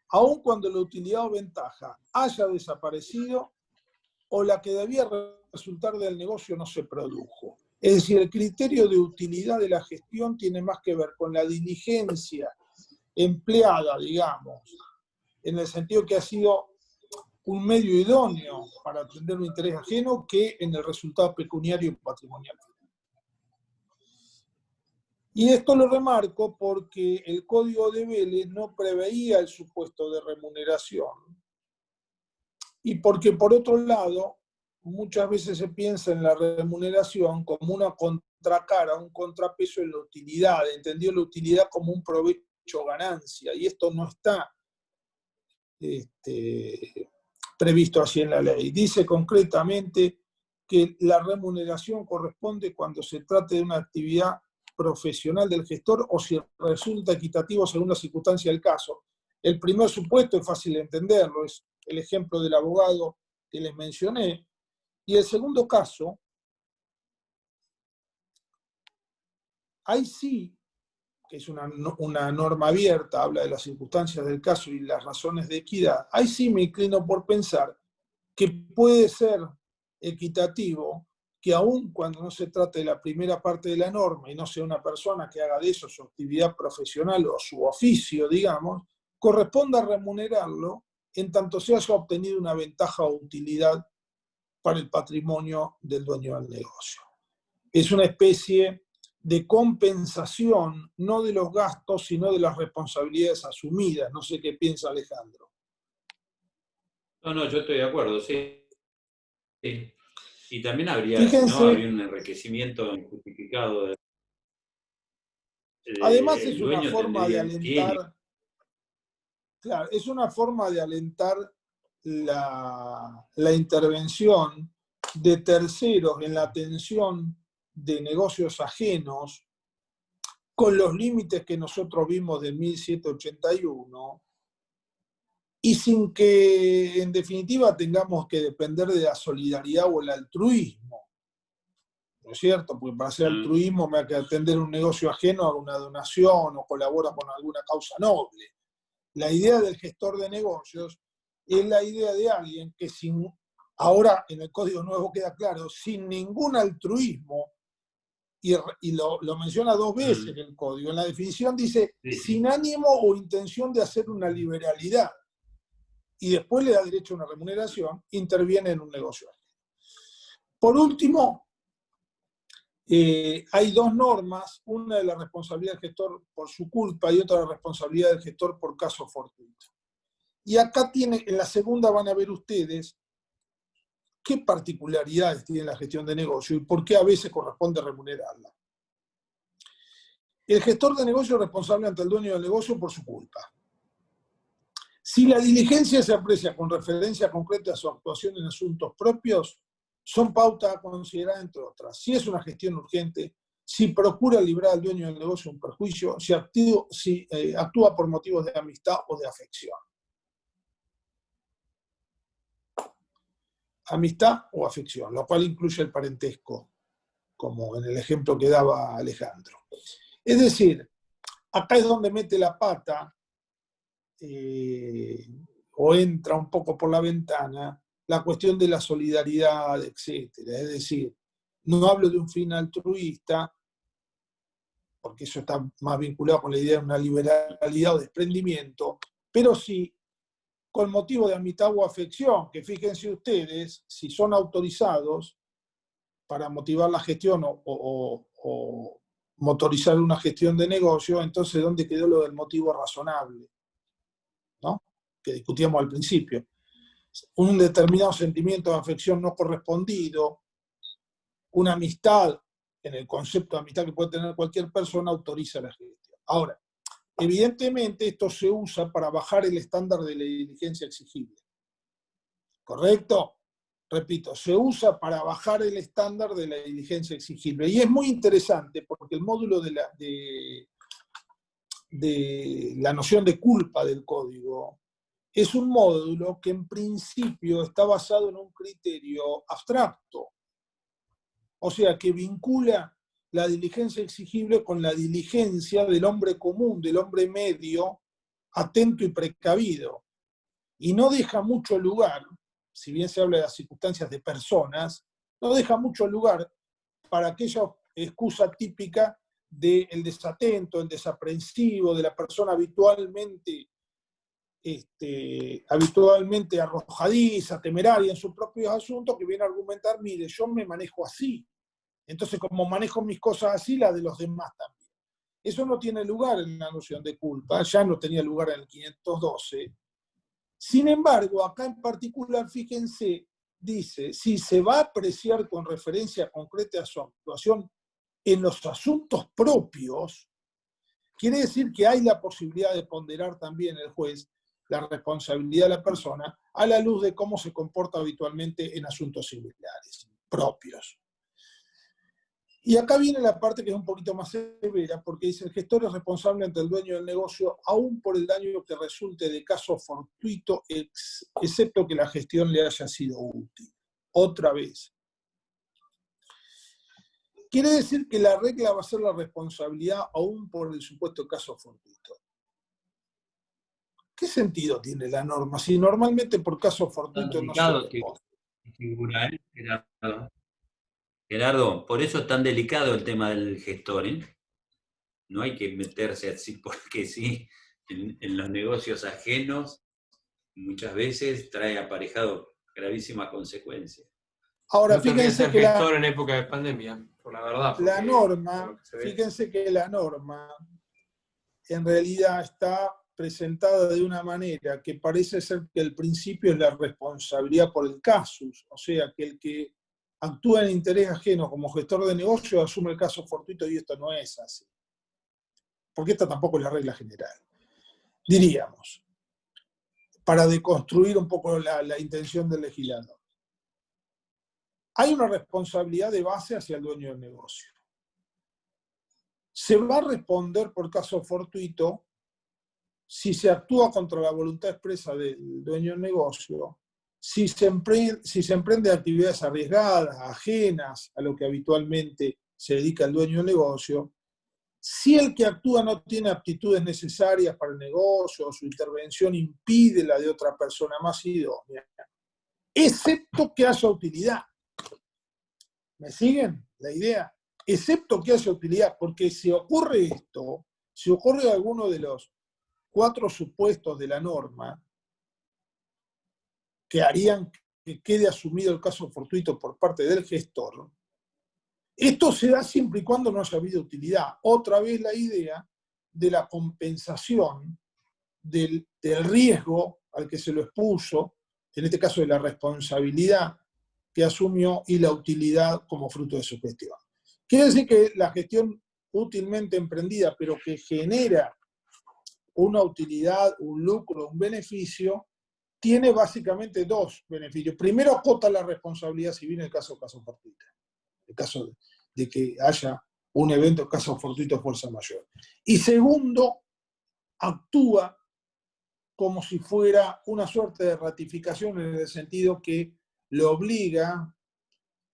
aun cuando la utilidad o ventaja haya desaparecido o la que debía resultar del negocio no se produjo. Es decir, el criterio de utilidad de la gestión tiene más que ver con la diligencia empleada, digamos, en el sentido que ha sido un medio idóneo para atender un interés ajeno, que en el resultado pecuniario y patrimonial. Y esto lo remarco porque el Código de Vélez no preveía el supuesto de remuneración. Y porque, por otro lado, muchas veces se piensa en la remuneración como una contracara, un contrapeso en la utilidad, entendió la utilidad como un provecho ganancia, y esto no está previsto así en la ley. Dice concretamente que la remuneración corresponde cuando se trate de una actividad profesional del gestor o si resulta equitativo según la circunstancia del caso. El primer supuesto es fácil de entenderlo, es el ejemplo del abogado que les mencioné, y el segundo caso, ahí sí, que es una norma abierta, habla de las circunstancias del caso y las razones de equidad, ahí sí me inclino por pensar que puede ser equitativo que aun cuando no se trate de la primera parte de la norma y no sea una persona que haga de eso su actividad profesional o su oficio, digamos, corresponda remunerarlo en tanto se haya obtenido una ventaja o utilidad para el patrimonio del dueño del negocio. Es una especie de compensación, no de los gastos, sino de las responsabilidades asumidas. No sé qué piensa Alejandro. No, yo estoy de acuerdo, sí. Sí. Y también habría, Fíjense, ¿no? Habría un enriquecimiento injustificado. Además es una forma de alentar, claro, es una forma de alentar la intervención de terceros en la atención de negocios ajenos con los límites que nosotros vimos de 1781 y sin que en definitiva tengamos que depender de la solidaridad o el altruismo, ¿no es cierto? Porque para hacer altruismo me hay que atender un negocio ajeno a una donación o colabora con alguna causa noble. La idea del gestor de negocios es la idea de alguien que ahora en el Código Nuevo queda claro, sin ningún altruismo, y lo menciona 2 veces el Código, en la definición dice, sin ánimo o intención de hacer una liberalidad, y después le da derecho a una remuneración, interviene en un negocio. Por último, hay 2 normas, una de la responsabilidad del gestor por su culpa y otra de la responsabilidad del gestor por caso fortuito. Y acá en la segunda van a ver ustedes qué particularidades tiene la gestión de negocio y por qué a veces corresponde remunerarla. El gestor de negocio es responsable ante el dueño del negocio por su culpa. Si la diligencia se aprecia con referencia concreta a su actuación en asuntos propios, son pautas a considerar entre otras. Si es una gestión urgente, si procura librar al dueño del negocio un perjuicio, si actúa por motivos de amistad o de afección. Amistad o afección, lo cual incluye el parentesco, como en el ejemplo que daba Alejandro. Es decir, acá es donde mete la pata o entra un poco por la ventana la cuestión de la solidaridad, etcétera. Es decir, no hablo de un fin altruista, porque eso está más vinculado con la idea de una liberalidad o desprendimiento, pero sí con motivo de amistad o afección, que fíjense ustedes, si son autorizados para motivar la gestión o motorizar una gestión de negocio, entonces ¿dónde quedó lo del motivo razonable? ¿No? Que discutíamos al principio. Un determinado sentimiento de afección no correspondido, una amistad, en el concepto de amistad que puede tener cualquier persona, autoriza la gestión. Ahora, evidentemente esto se usa para bajar el estándar de la diligencia exigible. ¿Correcto? Repito, se usa para bajar el estándar de la diligencia exigible. Y es muy interesante porque el módulo de la noción de culpa del código es un módulo que en principio está basado en un criterio abstracto. O sea, que vincula la diligencia exigible con la diligencia del hombre común, del hombre medio, atento y precavido. Y no deja mucho lugar, si bien se habla de las circunstancias de personas, no deja mucho lugar para aquella excusa típica del desatento, el desaprensivo, de la persona habitualmente arrojadiza, temeraria en sus propios asuntos, que viene a argumentar, mire, yo me manejo así. Entonces, como manejo mis cosas así, las de los demás también. Eso no tiene lugar en la noción de culpa, ya no tenía lugar en el 512. Sin embargo, acá en particular, fíjense, dice, si se va a apreciar con referencia concreta a su actuación en los asuntos propios, quiere decir que hay la posibilidad de ponderar también el juez la responsabilidad de la persona a la luz de cómo se comporta habitualmente en asuntos similares, propios. Y acá viene la parte que es un poquito más severa, porque dice, el gestor es responsable ante el dueño del negocio, aún por el daño que resulte de caso fortuito, excepto que la gestión le haya sido útil. Otra vez. Quiere decir que la regla va a ser la responsabilidad aún por el supuesto caso fortuito. ¿Qué sentido tiene la norma? Si normalmente por caso fortuito no se responde. Figura, Gerardo, por eso es tan delicado el tema del gestor, ¿eh? No hay que meterse así porque sí, en los negocios ajenos muchas veces trae aparejado gravísimas consecuencias. Ahora, no fíjense que gestor en época de pandemia, por la verdad. La norma, fíjense que la norma en realidad está presentada de una manera que parece ser que el principio es la responsabilidad por el casus, o sea, que el que actúa en interés ajeno como gestor de negocio asume el caso fortuito, y esto no es así. Porque esta tampoco es la regla general. Diríamos, para deconstruir un poco la intención del legislador. Hay una responsabilidad de base hacia el dueño del negocio. Se va a responder por caso fortuito si se actúa contra la voluntad expresa del dueño del negocio, si se emprende actividades arriesgadas, ajenas a lo que habitualmente se dedica el dueño del negocio, Si el que actúa no tiene aptitudes necesarias para el negocio o su intervención impide la de otra persona más idónea, excepto que haya utilidad. ¿Me siguen la idea? Excepto que haya utilidad, porque si ocurre esto, si ocurre alguno de los 4 supuestos de la norma que harían que quede asumido el caso fortuito por parte del gestor, esto se da siempre y cuando no haya habido utilidad. Otra vez la idea de la compensación del riesgo al que se lo expuso, en este caso de la responsabilidad que asumió y la utilidad como fruto de su gestión. Quiere decir que la gestión útilmente emprendida, pero que genera una utilidad, un lucro, un beneficio, tiene básicamente 2 beneficios. Primero, acota la responsabilidad civil en el caso fortuito. En el caso de que haya un evento, caso fortuito, fuerza mayor. Y segundo, actúa como si fuera una suerte de ratificación en el sentido que le obliga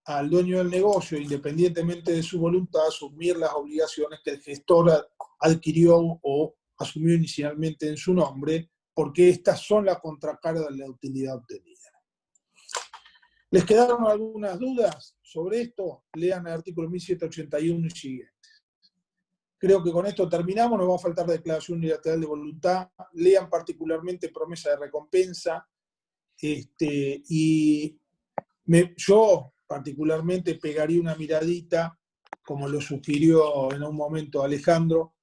al dueño del negocio, independientemente de su voluntad, a asumir las obligaciones que el gestor adquirió o asumió inicialmente en su nombre, porque estas son la contracara de la utilidad obtenida. ¿Les quedaron algunas dudas sobre esto? Lean el artículo 1781 y siguientes. Creo que con esto terminamos, nos va a faltar declaración unilateral de voluntad, lean particularmente promesa de recompensa, y yo particularmente pegaría una miradita, como lo sugirió en un momento Alejandro,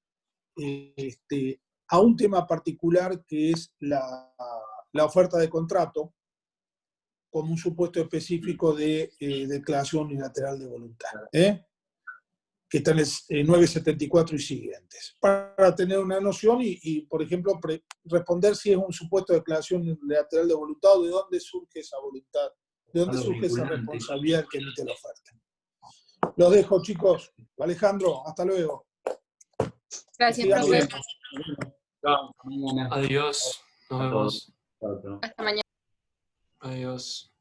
a un tema particular que es la oferta de contrato, como un supuesto específico de declaración unilateral de voluntad, que está en el 974 y siguientes, para tener una noción y por ejemplo, responder si es un supuesto de declaración unilateral de voluntad o de dónde surge esa voluntad, de dónde surge esa responsabilidad que emite la oferta. Los dejo, chicos. Alejandro, hasta luego. Gracias, Sigan profe. bien. Adiós. Nos vemos. Hasta mañana. Adiós.